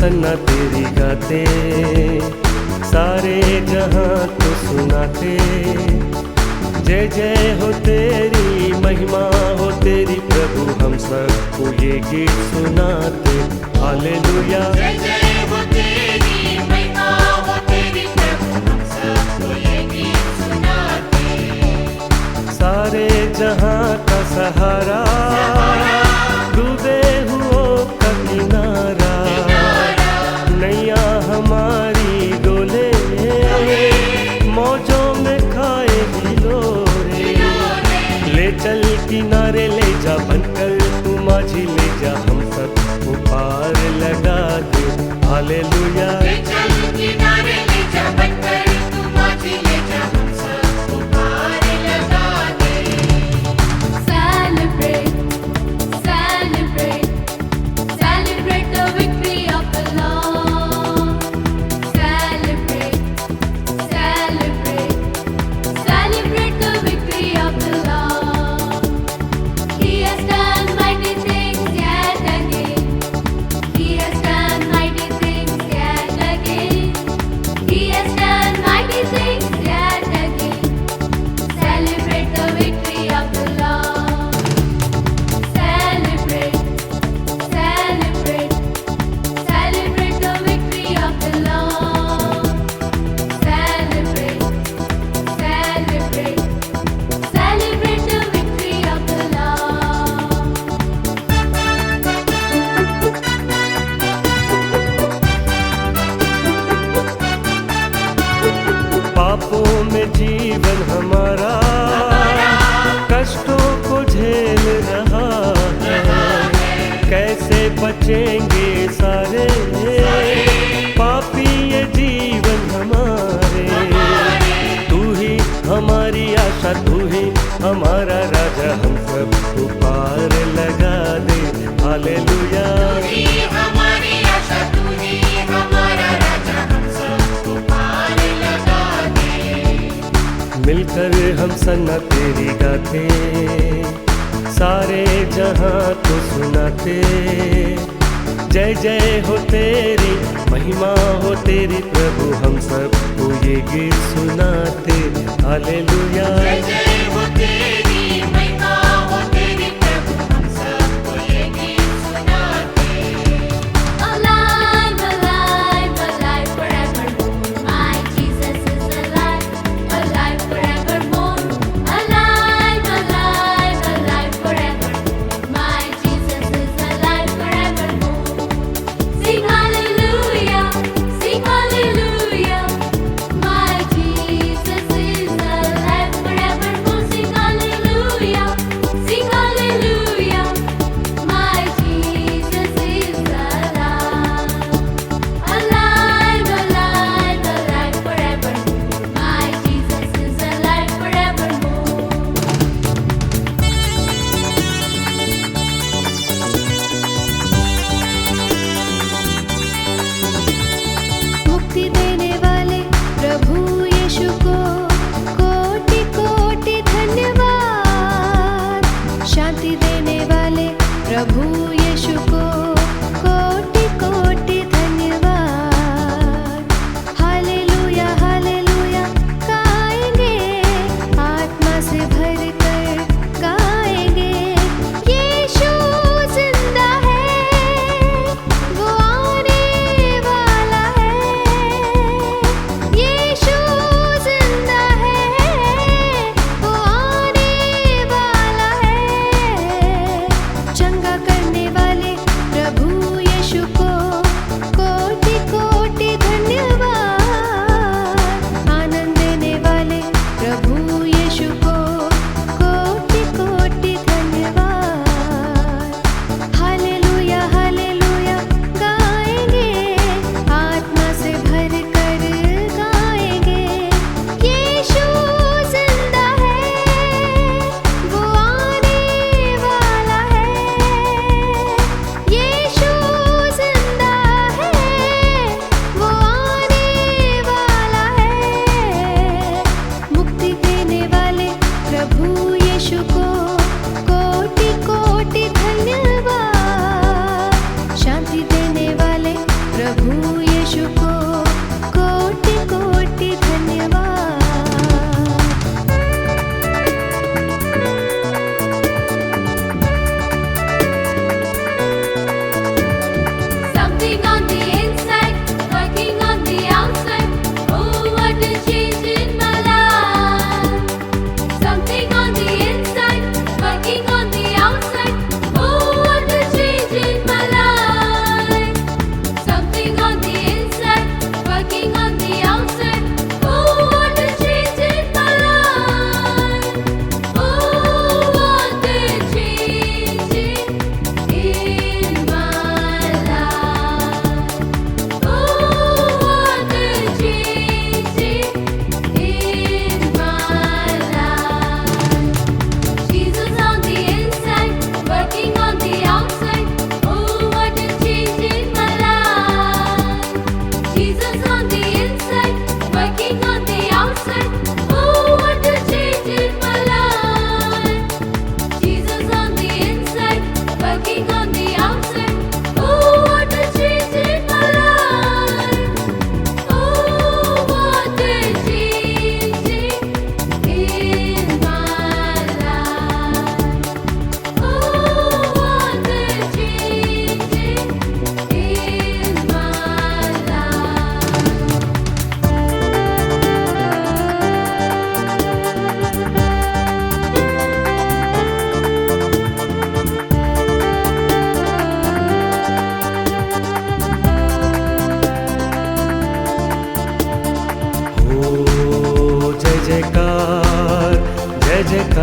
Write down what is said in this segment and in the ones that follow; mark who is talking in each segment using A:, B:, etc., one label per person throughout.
A: सन्ना तेरी गाते, सारे जहां को सुनाते। जय जय हो तेरी, महिमा हो तेरी प्रभु, हम सबको ये गीत सुनाते। हालेलुया।
B: जय जय हो तेरी, महिमा हो तेरी प्रभु, हम सबको ये गीत सुनाते।
A: सारे जहां का सहारा, डूबे हुओं का किनारा, नैया हमारी डोले, मौजों में खाए हिलोरे। ले चल किनारे ले जा, बनकर तू माझी ले जा, हम सबको पार लगा दे। हालेलुया।
B: ले चल किनारे ले जा, बनकर तू माझी ले जा, हम सबको पार लगा दे।
C: Celebrate, celebrate, celebrate the victory of the Lord. Celebrate, celebrate, celebrate the victory of the Lord. He has done mighty things yet again. He has done mighty things yet again. He has done mighty things yet again. Celebrate the victory of the Lord. Celebrate, celebrate, celebrate the victory of the Lord. Celebrate, celebrate, celebrate the victory of the Lord.
A: पापों में जीवन हमारा, कष्टों को झेल रहा है। कैसे बचेंगे सारे पापी ये जीवन हमारे। तू ही हमारी आशा, तू ही हमारा राजा, हम सबको पार लगा दे। हालेलुया।
B: तू ही हमारी आशा, तू ही हमारा राजा, हम सबको पार लगा दे।
A: मिलकर हम सन्ना तेरी गाते, सारे जहां को सुनाते। जय जय हो तेरी, महिमा हो तेरी प्रभु, हम सबको ये गीत सुनाते। हालेलुया।
B: जय जय हो तेरी, महिमा हो तेरी प्रभु, हम सबको ये गीत सुनाते।
C: Alive, alive, alive forevermore. My Jesus is alive, alive forevermore. Alive, alive, alive forevermore. My Jesus is alive forevermore. Sing hallelujah, sing hallelujah. My Jesus is alive forevermore. Sing hallelujah.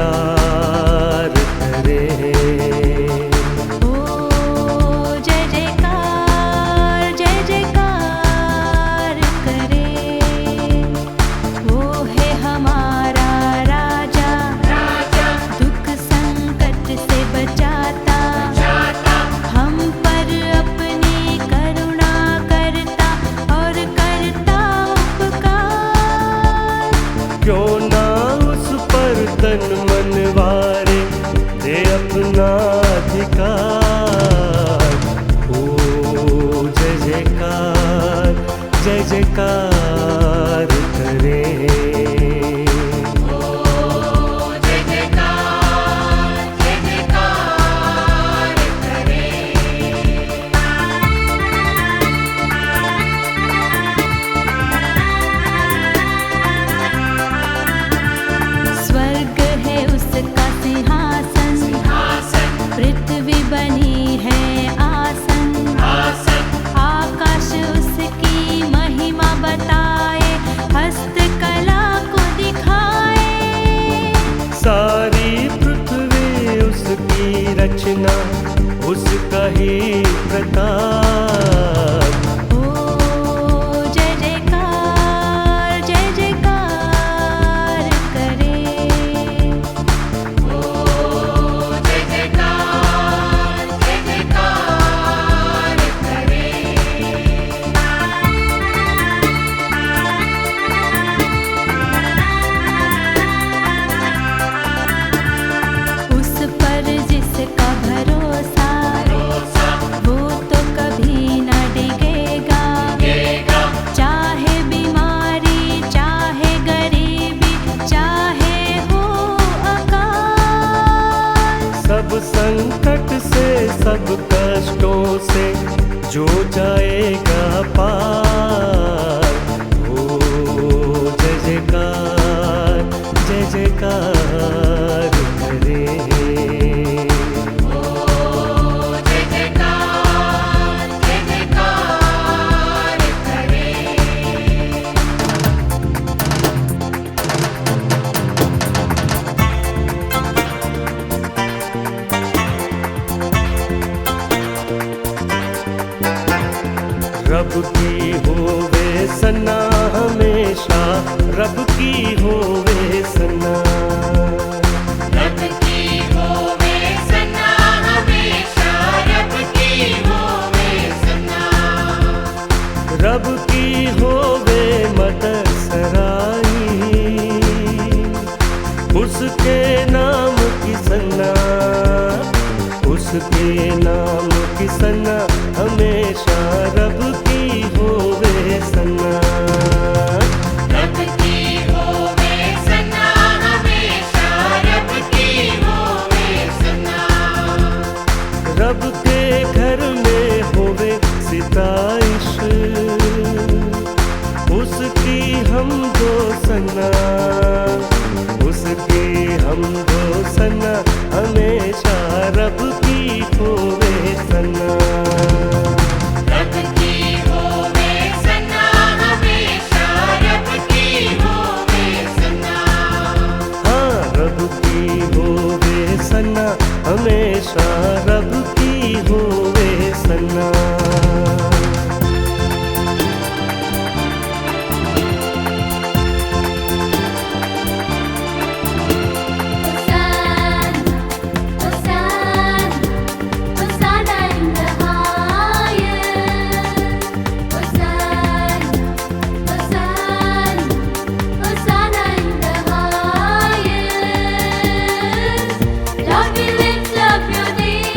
A: जयकार करे।
C: ओ जय जयकार करे। वो है हमारा राजा,
B: राजा
C: दुख संकट से बचाता,
B: जाता
C: हम पर अपनी करुणा करता और करता उपकार।
A: क्यों ना उस पर तन मन वारे दे अपना अधिकार। ओ जय जयकार करे।
B: ओ जय जयकार करे।
C: स्वर्ग है उसका सिंहासन,
B: सिंहासन
C: पृथ्वी बनी है आसन,
B: आसन
C: आकाश उसकी महिमा बताए, हस्तकला को दिखाए।
A: सारी पृथ्वी उसकी रचना, उसका ही प्रताप।
C: ओ जय जयकार करे।
B: ओ जय जयकार करे।
C: उस पर जिसका भरोसा,
B: भरोसा
C: वो तो कभी न डिगेगा।
B: देगा
C: चाहे बीमारी, चाहे गरीबी, चाहे हो अकाल।
A: सब संकट से, सब कष्टों से जो जाएगा पार। ओ जय जयकार करे।
B: ओ जय जयकार करे।
A: रब की होवे सना हमेशा, रब की होवे सना।
B: रब की होवे सना हमेशा, रब की होवे सना।
A: रब की होवे मदद सराई, उसके नाम की सना, उसके नाम की सना हमेशा। रब की होवे सना।
B: रब की होवे सना हमेशा, रब की होवे सना।
A: रब के घर में होवे सिताइश, उसकी हम दो सना, उसकी हम दो सना हमेशा। रब की होवे सना।
B: रब की होवे सना हमेशा, रब की होवे सना।
A: हाँ रब की होवे सना हमेशा, रब की होवे सना।
C: Hosanna in the highest. Hosanna in the highest. Lord, we lift up your name.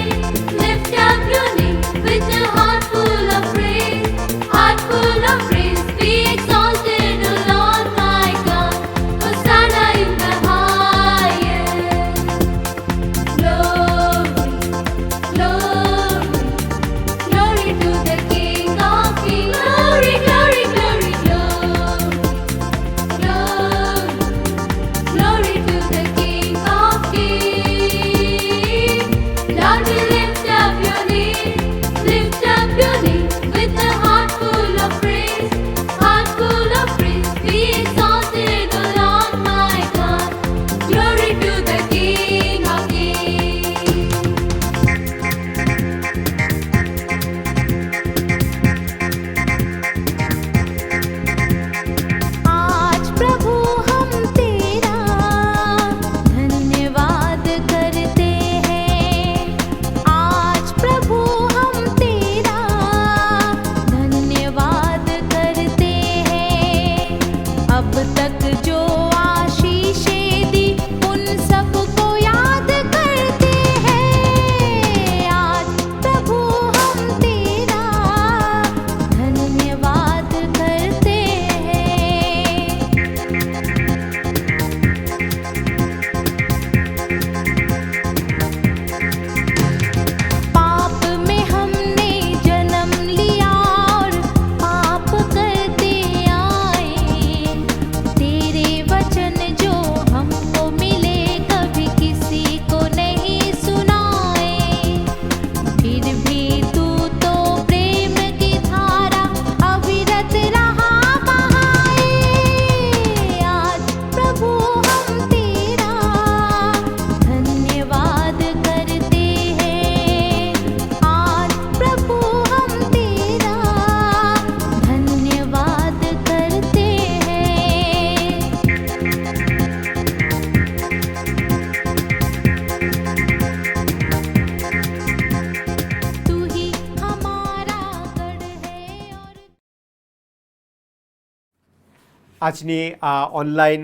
D: આજની આ ઓનલાઈન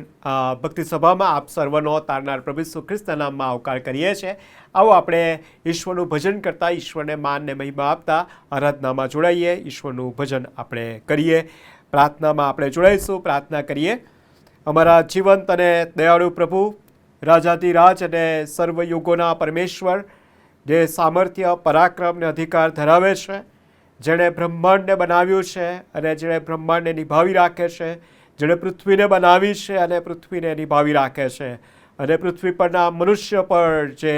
D: ભક્તિ સભામાં આપ સર્વનો તારનાર પ્રભુ ઈસુ ખ્રિસ્તના નામમાં આવકાર કરીએ છીએ. આવો આપણે ઈશ્વરનું ભજન કરતા, ઈશ્વરને માન ને મહિમા આપતા આરાધનામાં જોડાઈએ, ઈશ્વરનું ભજન આપણે કરીએ, પ્રાર્થનામાં આપણે જોડાઈશું, પ્રાર્થના કરીએ. અમારા જીવંત અને દયાળુ પ્રભુ, રાજાધિરાજ અને સર્વયુગોના પરમેશ્વર, જે સામર્થ્ય, પરાક્રમ ને અધિકાર ધરાવે છે, જેણે બ્રહ્માંડને બનાવ્યું છે અને જેણે બ્રહ્માંડને નિભાવી રાખે છે, જેણે પૃથ્વીને બનાવી છે અને પૃથ્વીને નિભાવી રાખે છે, અને પૃથ્વી પરના મનુષ્ય પર જે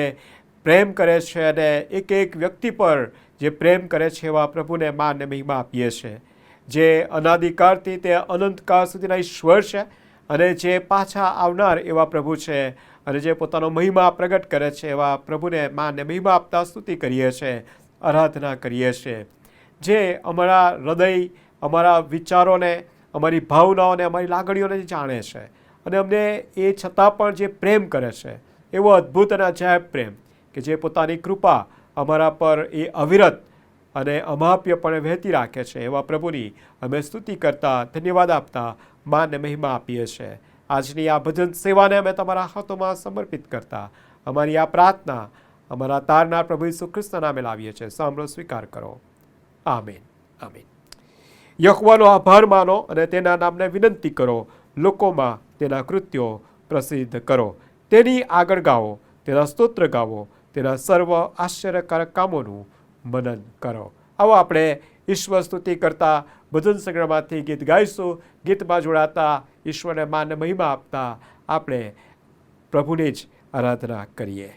D: પ્રેમ કરે છે અને એક એક વ્યક્તિ પર જે પ્રેમ કરે છે, એવા પ્રભુને માન ને મહિમા આપીએ છીએ. જે અનાદિકાળથી તે અનંતકાળ સુધીના ઈશ્વર છે અને જે પાછા આવનાર એવા પ્રભુ છે, અને જે પોતાનો મહિમા પ્રગટ કરે છે, એવા પ્રભુને માન ને મહિમા આપતા સ્તુતિ કરીએ છીએ, આરાધના કરીએ છીએ. જે અમારા હૃદય, અમારા વિચારોને, અમારી ભાવનાઓને, અમારી લાગણીઓને જાણે છે, અને અમને એ છતાં પણ જે પ્રેમ કરે છે, એવો અદ્ભુત અને અજાયબ પ્રેમ કે જે પોતાની કૃપા અમારા પર એ અવિરત અને અમાપ્યપણે વહેતી રાખે છે, એવા પ્રભુની અમે સ્તુતિ કરતા, ધન્યવાદ આપતા, માન ને મહિમા આપીએ છીએ. આજની આ ભજન સેવાને અમે તમારા હાથોમાં સમર્પિત કરતા અમારી આ પ્રાર્થના અમારા તારનાર પ્રભુ ઈસુ ખ્રિસ્તના નામે લાવીએ છીએ. સાંભળો, સ્વીકાર કરો. આમીન, આમીન. યહોવાનો આભાર માનો અને તેના નામને વિનંતી કરો, લોકોમાં તેના કૃત્યો પ્રસિદ્ધ કરો. તેની આગળ ગાઓ, તેના સ્તોત્ર ગાવો, તેના સર્વ આશ્ચર્યકારક કામોનું મનન કરો. આવો આપણે ઈશ્વર સ્તુતિ કરતા ભજન સંગ્રહમાંથી ગીત ગાઈશું. ગીતમાં જોડાતા, ઈશ્વરને માન મહિમા આપતા આપણે પ્રભુની જ આરાધના કરીએ.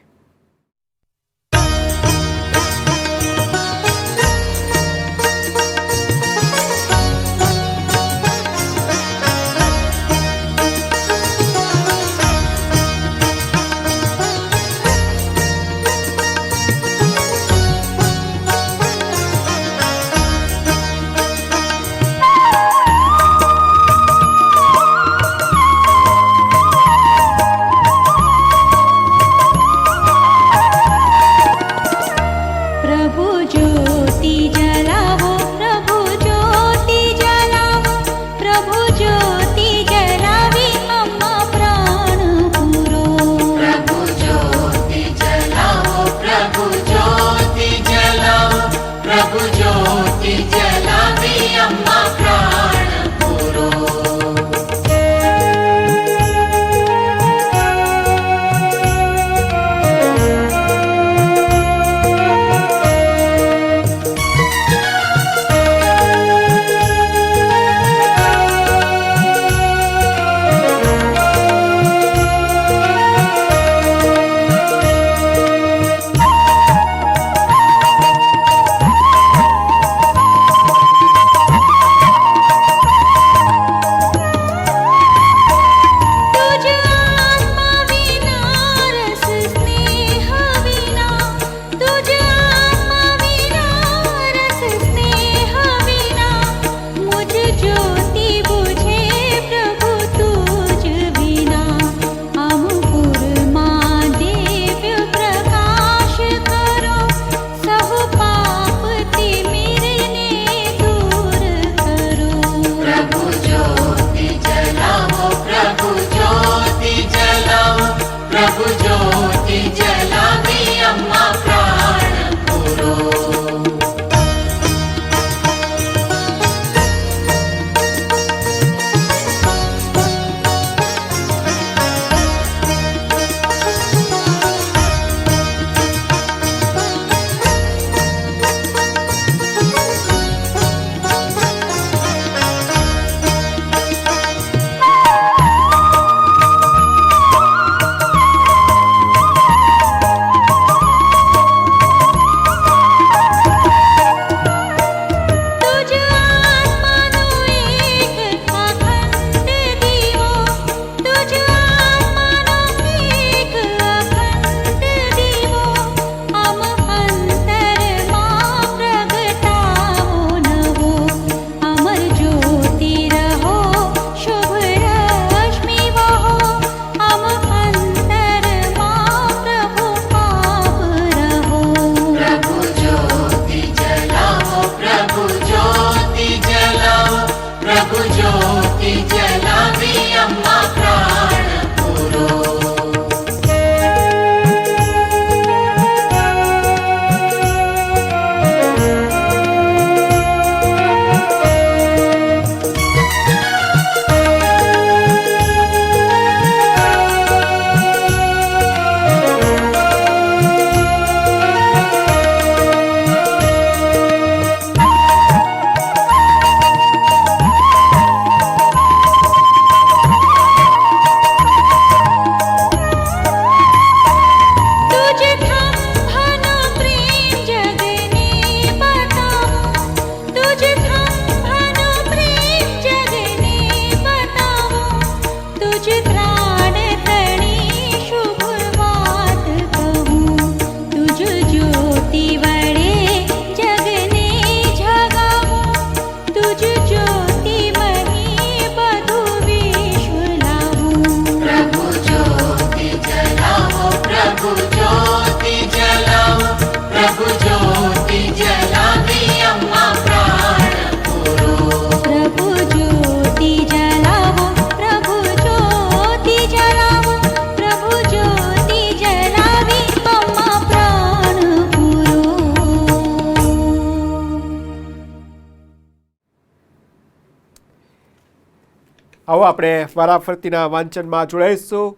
D: આવો આપણે વારાફરતીના વાંચનમાં જોડાઈશું.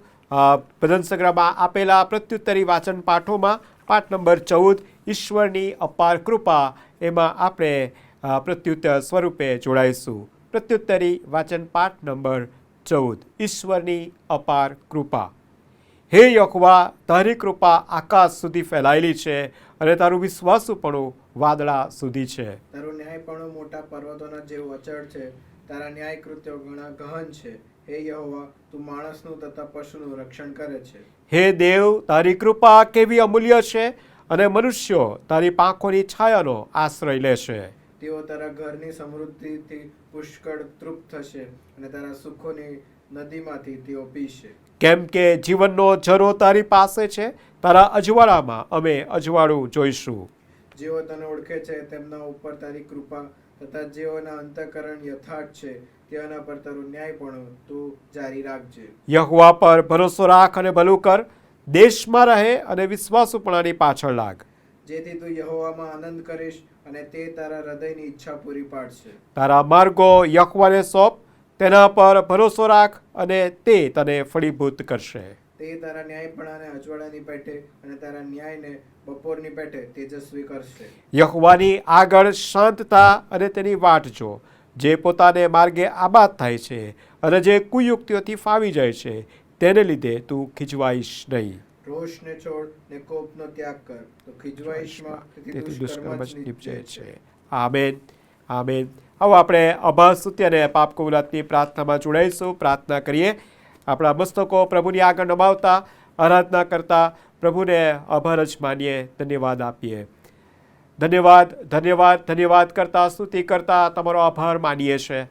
D: ભજન સંગ્રહમાં આપેલા પ્રત્યુત્તરી વાચન પાઠોમાં પાઠ નંબર 14 ઈશ્વરની અપાર કૃપા, એમાં આપણે પ્રત્યુત્તર સ્વરૂપે જોડાઈશું. પ્રત્યુત્તરી વાચન પાઠ નંબર 14 ઈશ્વરની અપાર કૃપા. હે યહોવા, તારી કૃપા આકાશ સુધી ફેલાયેલી છે અને તારું વિશ્વાસુપણું વાદળા સુધી છે.
E: તારું ન્યાયપણું મોટા પર્વતોના જેવું અચળ છે. તારા ન્યાય કૃત્યો ઘણા ગહન છે. હે યહોવા, તું માણસનું તથા પશુનું રક્ષણ કરે છે.
D: હે દેવ, તારી કૃપા કેવી અમૂલ્ય છે અને મનુષ્યો તારી પાંખોની છાયાનો આશ્રય લે છે.
E: તેઓ તારા ઘરની સમૃદ્ધિથી પુષ્કળ તૃપ્ત થશે અને તારા સુખોની નદીમાંથી તેઓ પીશે.
D: કેમ કે જીવનનો ઝરો તારી પાસે છે, તારા અજવાળામાં અમે અજવાળું જોઈશું.
E: જેઓ તને ઓળખે છે તેમના ઉપર તારી કૃપા તથા જેઓના અંતઃકરણ યથાર્થ છે તેઓના પર તારું ન્યાયપણું તું જારી રાખજે.
D: યહોવા પર ભરોસો રાખ અને ભલું કર, દેશમાં રહે અને વિશ્વાસુપણાની પાછળ લાગ.
E: જેથી તું યહોવામાં આનંદ કરીશ અને તે તારા હૃદયની ઈચ્છા પૂરી પાડશે.
D: તારા માર્ગો યહોવાને સોંપ, તેના પર ભરોસો રાખ અને તે તને ફળીભૂત કરશે.
E: તે તારા ન્યાયપણાને અજવાળાની પેઠે અને તારા ન્યાયને બપોરની પેઠે તેજસ્વી કરશે.
D: યહોવાની આગળ શાંતતા અને તેની વાટ જો. જે પોતાને માર્ગે આબાદ થાય છે અને જે કુયુક્તિઓથી ફાવી જાય છે, તેને લીધે તું ખીજવાઈશ નહીં.
E: રોષને છોડ ને કોપનો ત્યાગ કર, તો ખીજવાઈશમાં
D: તેથી દુષ્કર્મ જ નીપજે છે. Amen, amen. હવે આપણે અભાસ સ્તુતિ અને પાપ કબૂલાતની પ્રાર્થનામાં જોડાઈશું. પ્રાર્થના કરીએ. આપણા મસ્તકો પ્રભુની આગળ નમાવતા, આરાધના કરતા પ્રભુને આભાર જ માનીએ, ધન્યવાદ આપીએ. ધન્યવાદ, ધન્યવાદ, ધન્યવાદ કરતા, સ્તુતિ કરતા તમારો આભાર માનીએ છીએ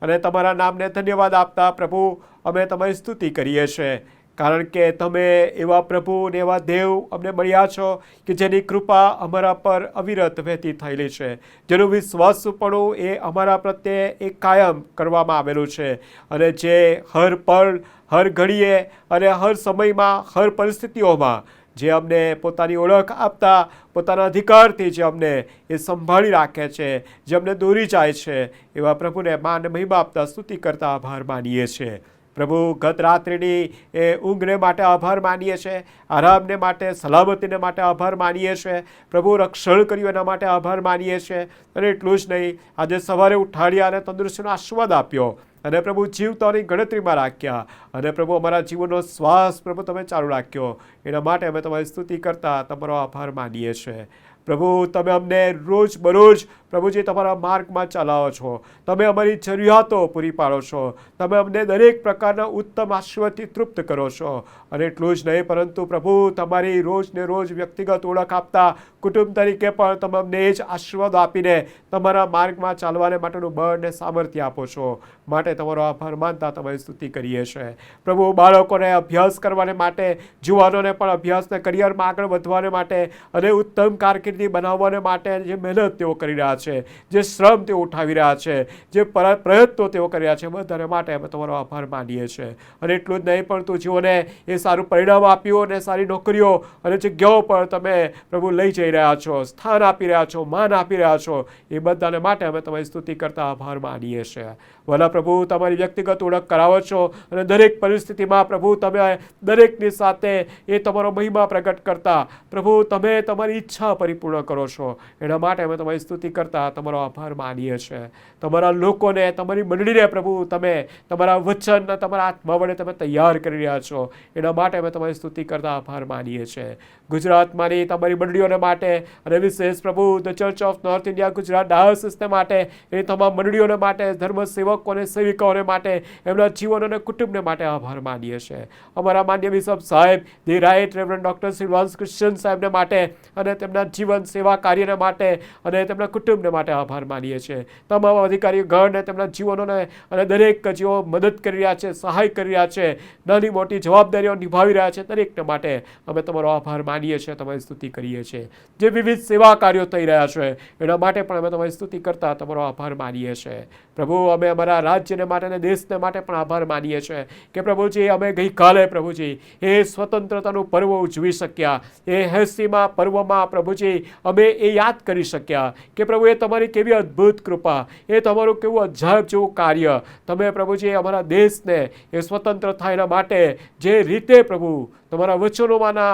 D: અને તમારા નામને ધન્યવાદ આપતા પ્રભુ અમે તમારી સ્તુતિ કરીએ છીએ, કારણ કે તમે એવા પ્રભુ ને એવા દેવ અમને મળ્યા છો કે જેની કૃપા અમારા પર અવિરત વહેતી થયેલી છે, જેનું વિશ્વાસપણું એ અમારા પ્રત્યે એ કાયમ કરવામાં આવેલું છે અને જે હર પળ, હર ઘડીએ અને હર સમયમાં, હર પરિસ્થિતિઓમાં જે અમને પોતાની ઓળખ આપતા, પોતાના અધિકારથી જે અમને એ સંભાળી રાખે છે, જે અમને દોરી જાય છે, એવા પ્રભુને માન મહિમા આપતા, સ્તુતિ કરતા આભાર માનીએ છીએ. પ્રભુ, ગત રાત્રિની એ ઊંઘને માટે આભાર માનીએ છીએ, આરામને માટે, સલામતીને માટે આભાર માનીએ છીએ. પ્રભુ, રક્ષણ કર્યું એના માટે આભાર માનીએ છીએ. અને એટલું જ નહીં, આજે સવારે ઉઠાડ્યા અને તંદુરસ્તીનો આશીર્વાદ આપ્યો અને પ્રભુ જીવતાની ગણતરીમાં રાખ્યા અને પ્રભુ અમારા જીવનનો શ્વાસ પ્રભુ તમે ચાલુ રાખ્યો, એના માટે અમે તમારી સ્તુતિ કરતા તમારો આભાર માનીએ છીએ. પ્રભુ, તમે અમને રોજ બરોજ પ્રભુજી તમારા માર્ગમાં ચલાવો છો, તમે અમારી જરૂરિયાતો પૂરી પાડો છો, તમે અમને દરેક પ્રકારના ઉત્તમ આશીર્વાદથી તૃપ્ત કરો છો. અને એટલું જ નહીં, પરંતુ પ્રભુ તમારી રોજ ને રોજ વ્યક્તિગત ઓળખ આપતા કુટુંબ તરીકે પણ તમે અમને એ જ આશીર્વાદ આપીને તમારા માર્ગમાં ચાલવાને માટેનું બળ ને સામર્થ્ય આપો છો. માટે તમારો આભાર માનતા તમારી સ્તુતિ કરીએ છીએ. પ્રભુ, બાળકોને અભ્યાસ કરવાને માટે, યુવાનોને પણ અભ્યાસને કરિયરમાં આગળ વધવાને માટે અને ઉત્તમ કારકિર્દી બનાવવાને માટે જે મહેનત તેઓ કરી રહ્યા છે, જે શ્રમ તેઓ ઉઠાવી રહ્યા છે, જે પ્રયત્નો તેઓ કરી રહ્યા છે, બધાને માટે અમે તમારો આભાર માનીએ છીએ. અને એટલું જ નહીં, પણ તું જીવોને એ સારું પરિણામ આપ્યું અને સારી નોકરીઓ અને જગ્યાઓ પર તમે પ્રભુ લઈ જઈ રહ્યા છો, સ્થાન આપી રહ્યા છો, માન આપી રહ્યા છો, એ બધાને માટે અમે તમારી સ્તુતિ કરતા આભાર માનીએ છીએ. વલા પ્રભુ, તમારી વ્યક્તિગત ઓળખ કરાવો છો અને દરેક પરિસ્થિતિમાં પ્રભુ તમે દરેકની સાથે એ તમારો મહિમા પ્રગટ કરતા પ્રભુ તમે તમારી ઈચ્છા પરિપૂર્ણ કરો છો. એના માટે અમે તમારી સ્તુતિ કરતા તમારો આભાર માનીએ છીએ. તમારા લોકોને, તમારી મંડળીને પ્રભુ તમે તમારા વચન, તમારા આત્મા વડે તમે તૈયાર કરી રહ્યા છો. એના માટે અમે તમારી સ્તુતિ કરતા આભાર માનીએ છીએ. ગુજરાતમાંની તમારી મંડળીઓને માટે અને વિશેષ પ્રભુ the Church of North India Gujarat ડાયોસિસને માટે, એની તમામ મંડળીઓને માટે, ધર્મ સેવકોને, સેવિકાઓને માટે, એમના જીવન અને કુટુંબને માટે આભાર માનીએ છીએ. અમારા માન્ય બિશપ સાહેબ, the right reverend doctor Silvans Christian સાહેબને માટે અને તેમના જીવન સેવા કાર્યને માટે અને તેમના કુટુંબને માટે આભાર માનીએ છીએ. તમામ અધિકારી ગણને તેમના જીવનોને અને દરેક જેઓ મદદ કરી રહ્યા છે, સહાય કરી રહ્યા છે, નાની મોટી જવાબદારીઓ નિભાવી રહ્યા છે, દરેકને માટે અમે તમારો આભાર માનીએ છીએ, તમારી સ્તુતિ કરીએ છીએ. જે વિવિધ સેવા કાર્યો થઈ રહ્યા છે એના માટે પણ અમે તમારી સ્તુતિ કરતા તમારો આભાર માનીએ છીએ. પ્રભુ, અમે અમારા રાજ્યને માટે અને દેશને માટે પણ આભાર માનીએ છીએ કે પ્રભુજી અમે ગઈકાલે પ્રભુજી એ સ્વતંત્રતાનું પર્વ ઉજવી શક્યા. એ 80મા પર્વમાં પ્રભુજી અમે એ યાદ કરી શક્યા કે પ્રભુ એ તમારી કેવી અદ્ભુત કૃપા, એ તમારું કેવું અજાયબ જેવું કાર્ય, તમે પ્રભુજી અમારા દેશને એ સ્વતંત્ર થાય એના માટે જે રીતે પ્રભુ તમારા વચનોમાંના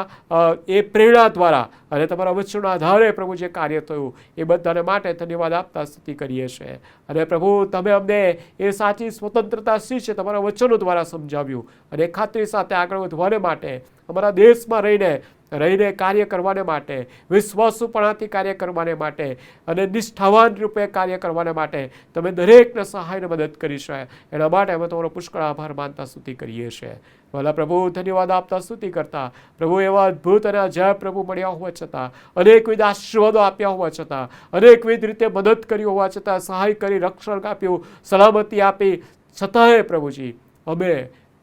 D: એ પ્રેરણા દ્વારા અને તમારા વચનોના આધારે પ્રભુ જે કાર્ય થયું એ બધાને માટે ધન્યવાદ આપતા સ્તુતિ કરીએ છીએ. અને પ્રભુ તમે અમને એ સાચી સ્વતંત્રતા શી છે તમારા વચનો દ્વારા સમજાવ્યું, અને ખાતરી સાથે આગળ વધવાને માટે અમારા દેશમાં રહીને કાર્ય કરવાને માટે, વિશ્વાસુપણાથી કાર્ય કરવાને માટે અને નિષ્ઠાવાન રૂપે કાર્ય કરવાને માટે તમે દરેકને સહાયને મદદ કરી છે. એના માટે અમે તમારો પુષ્કળ આભાર માનતા સ્તુતિ કરીએ છીએ. ભલા પ્રભુ ધન્યવાદ આપતા સ્તુતિ કરતા પ્રભુ એવા અદ્ભુત અને અજાયબ પ્રભુ મળ્યા હોવા છતાં, અનેકવિધ આશીર્વાદો આપ્યા હોવા છતાં, અનેકવિધ રીતે મદદ કરી હોવા છતાં, સહાય કરી, રક્ષણ આપ્યું, સલામતી આપી છતાંય પ્રભુજી અમે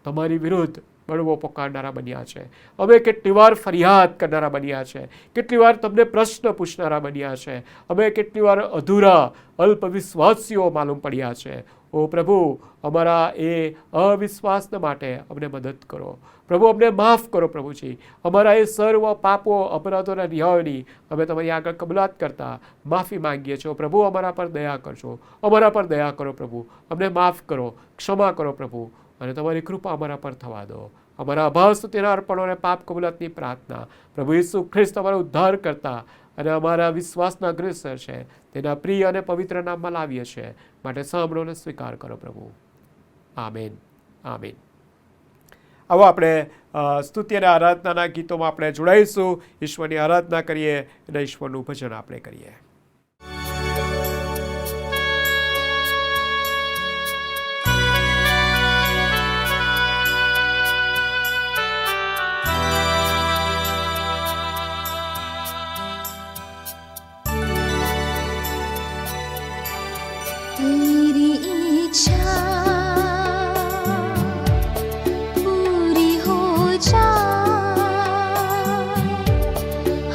D: તમારી વિરુદ્ધ બળવો પોકારનારા બન્યા છે. અમે કેટલી વાર ફરિયાદ કરનારા બન્યા છે, કેટલી વાર તમને પ્રશ્ન પૂછનારા બન્યા છે, અમે કેટલી વાર અધૂરા અલ્પવિશ્વાસીઓ માલુમ પડ્યા છે. ઓ પ્રભુ, અમારા એ અવિશ્વાસને માટે અમને મદદ કરો પ્રભુ, અમને માફ કરો પ્રભુજી. અમારા એ સર્વ પાપો, અપરાધોના ન્યાયોની અમે તમારી આગળ કબૂલાત કરતા માફી માંગીએ છીએ. પ્રભુ અમારા પર દયા કરજો, અમારા પર દયા કરો પ્રભુ, અમને માફ કરો, ક્ષમા કરો પ્રભુ, અને તમારી કૃપા અમારા પર થવા દો. અમારા અભાવ સ્તુતિના અર્પણો અને પાપ કબૂલાતની પ્રાર્થના પ્રભુ ઈસુ ખ્રિસ્ત અમારો ઉદ્ધાર કરતા અને અમારા વિશ્વાસના અગ્રેસર છે તેના પ્રિય અને પવિત્ર નામમાં લાવીએ છીએ. માટે સાંભળો અને સ્વીકાર કરો પ્રભુ. Amen, amen. આવો આપણે સ્તુતિ અને આરાધનાના ગીતોમાં આપણે જોડાઈશું, ઈશ્વરની આરાધના કરીએ અને ઈશ્વરનું ભજન આપણે કરીએ.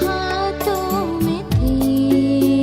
C: हाथों में तेरे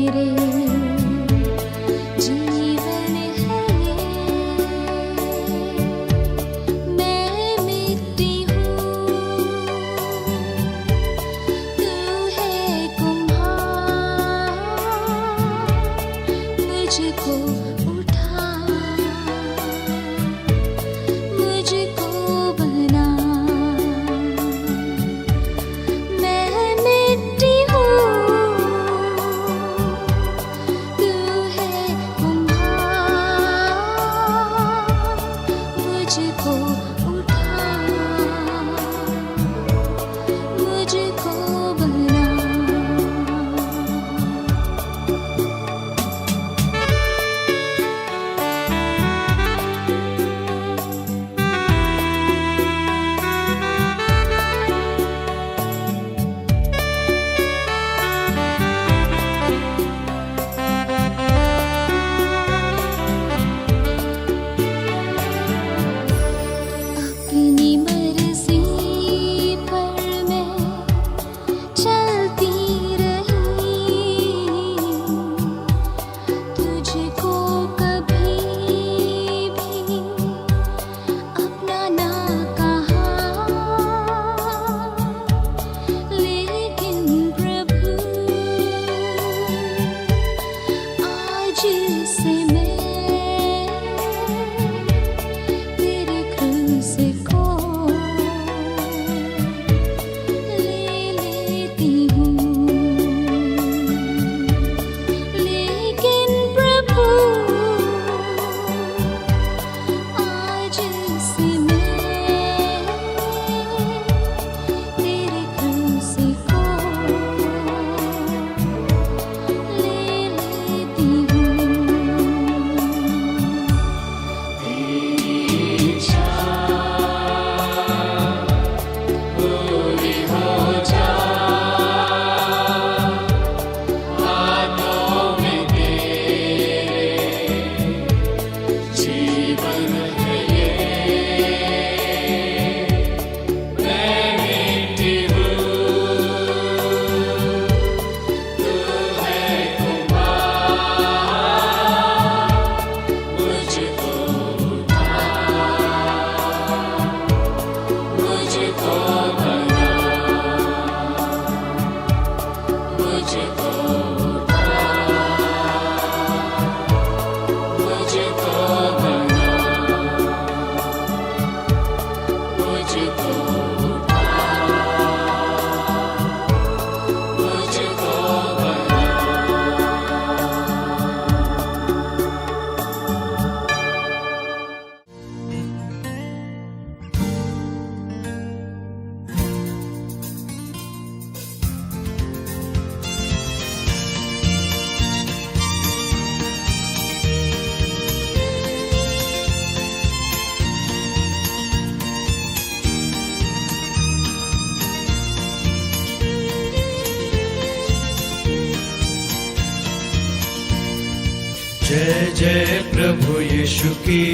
A: जय जय प्रभु यीशु की,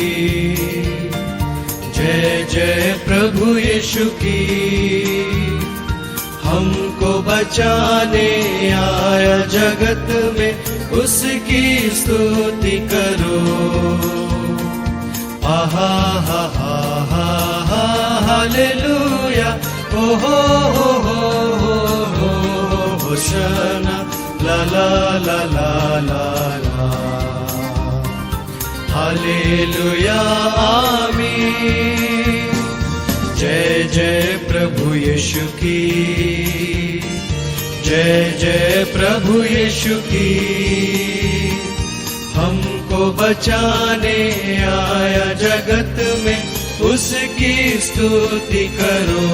A: जय जय प्रभु यीशु की। हमको बचाने आया जगत में, उसकी स्तुति करो। आहा हा हा हा हा हालेलुया, ओ हो होशाना, ला ला ला ला ला ला, हालेलुया आमीन। जय जय प्रभु यीशु की, जय जय प्रभु यीशु की। हमको बचाने आया जगत में, उसकी स्तुति करो।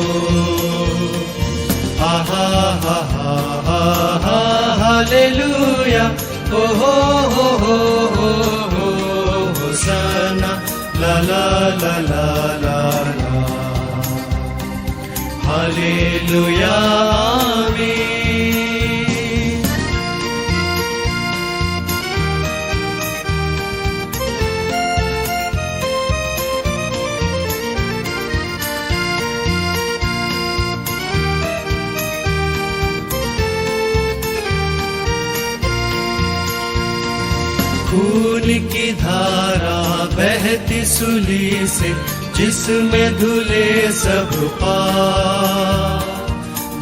A: आहा हा हा हा हा हालेलुया, ओ हो होशाना, ला ला ला ला ला ला, हालेलुया आमीन। खून की धारा बहती सूली से, जिसमें धुले सब पाप।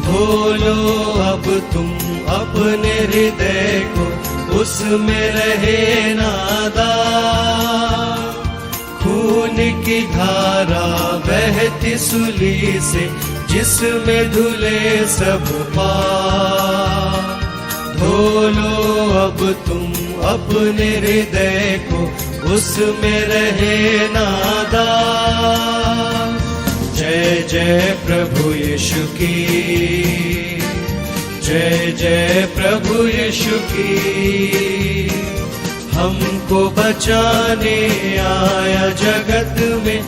A: धो लो अब तुम अपने हृदय को, उसमें रहे नादाग। खून की धारा बहती सूली से, जिसमें धुले सब पाप। धो लो अब तुम अपने हृदय को, उसमें रहे नादाग। जय जय प्रभु यीशु की, जय जय प्रभु यीशु की। हमको बचाने आया जगत में,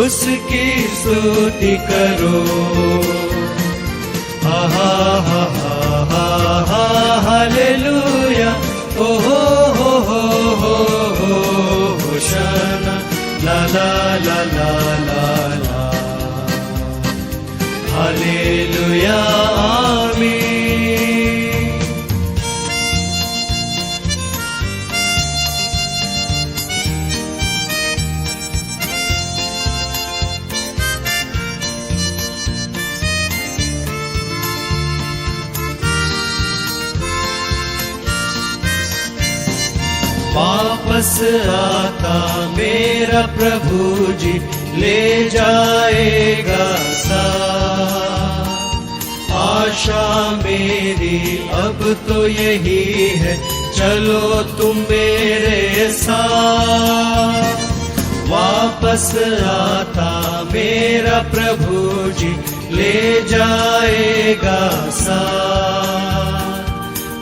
A: उसकी स्तुति करो। आहा हा हा हा हा हालेलुया, ओ हो होशाना, ला ला ला ला ला ला, हालेलुया आमीन। वापस आता मेरा प्रभु जी, ले जाएगा साथ। आशा मेरी अब तो यही है, चलो तुम मेरे साथ। वापस आता मेरा प्रभु जी, ले जाएगा साथ।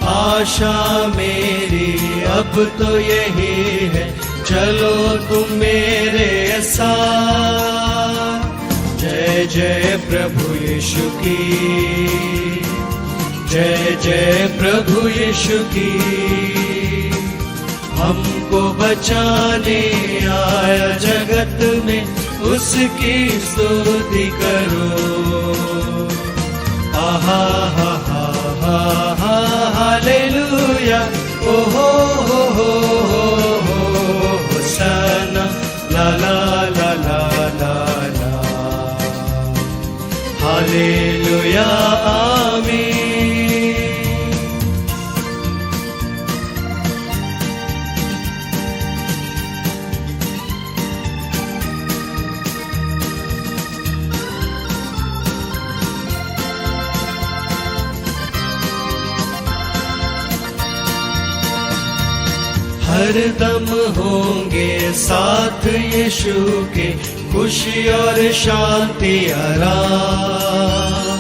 A: आशा मेरी अब तो यही है, चलो तुम मेरे साथ। जय जय प्रभु यीशु की, जय जय प्रभु यीशु की। हमको बचाने आया जगत में, उसकी स्तुति करो। आहा हा हा हा हा हालेलुया, ओ हो होशाना, ला ला ला ला ला ला, हालेलुया आमीन। हरदम होंगे साथ यीशु के, खुशी और शांति आराम।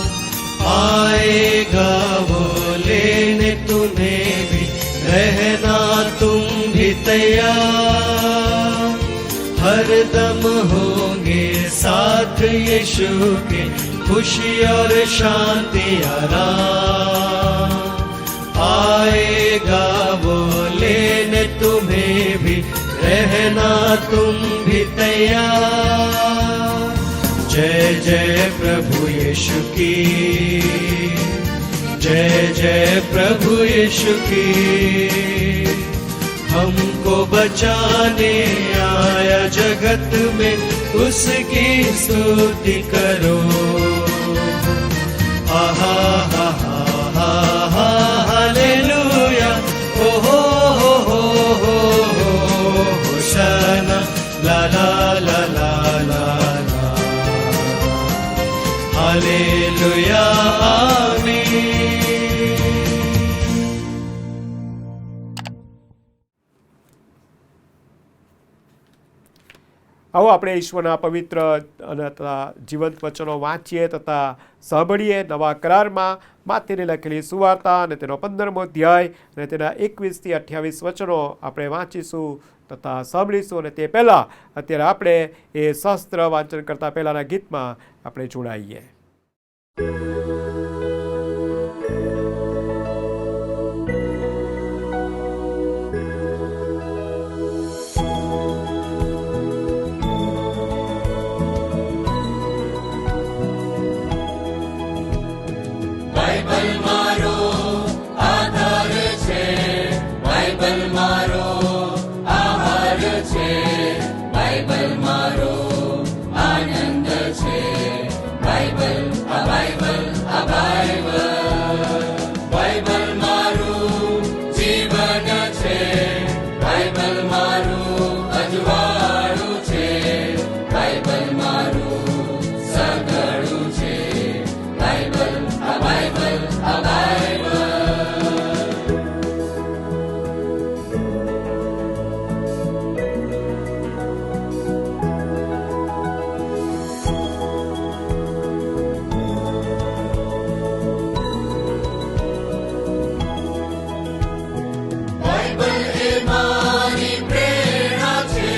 A: आएगा वो लेने तुम्हें भी, रहना तुम भी तैयार। हरदम होंगे साथ यीशु के, खुशी और शांति आराम। आएगा वो लेने तुम में भी रहना तुम भी तैयार। जय जय प्रभु यीशु की, जय जय प्रभु यीशु की। हमको बचाने आया जगत में, उसकी स्तुति करो। आहा हा हा हा हालेलुया, ओ हो होशाना, ला ला ला ला ला ला, हालेलुया आमीन।
D: આવો આપણે ઈશ્વરના પવિત્ર અને તથા જીવંત વચનો વાંચીએ તથા સાંભળીએ। નવા કરારમાં માથેને લખેલી સુવાર્તા અને તેનો 15મો અધ્યાય અને તેના 21 થી 28 વચનો આપણે વાંચીશું તથા સાંભળીશું। અને તે પહેલાં અત્યારે આપણે એ શાસ્ત્ર વાંચન કરતાં પહેલાંના ગીતમાં આપણે જોડાઈએ।
B: બાઇબલ મારો આધાર છે, બાઇબલ મારો આહાર છે, બાઇબલ મારો આનંદ છે, બાઇબલ આ બાઇબલ આ બાઇબલ, બાઇબલ મારું જીવન છે, બાઇબલ મારું અજવાળું છે, બાઇબલ મારું સગળું છે, બાઇબલ આ બાઇબલ આ બાઇબલ। બાઇબલ એ મારી પ્રેરણા છે,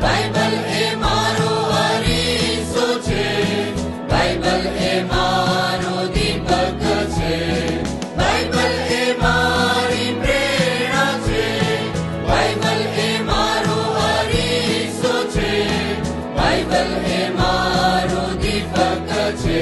B: બાઇબલ એ મારો અરીસો છે, બાઇબલ એ મારો દીપક છે, બાઇબલ એ મારી પ્રેરણા છે, બાઇબલ એ મારો અરીસો છે, બાઇબલ એ મારો દીપક છે,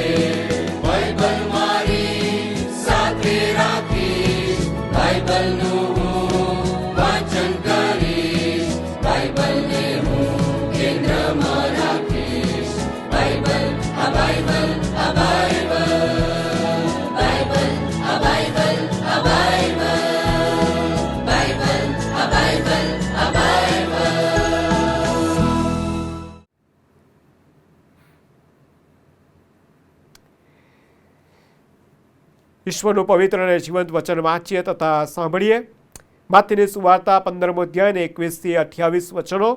B: બાઇબલ મારી સાથે રાખીશ, બાઇબલનું હું વાંચન કરીશ, બાઇબલને હું કેન્દ્રમાં રાખીશ, બાઇબલ આ બાઇબલ આ બાઇબલ, બાઇબલ આ બાઇબલ આ બાઇબલ, બાઇબલ આ બાઇબલ આ બાઇબલ।
D: ઈશ્વરનું પવિત્ર અને જીવંત વચન વાંચીએ તથા સાંભળીએ। માથેની સુવાર્તા 15મો અધ્યાય અને 21 થી 28 વચનો।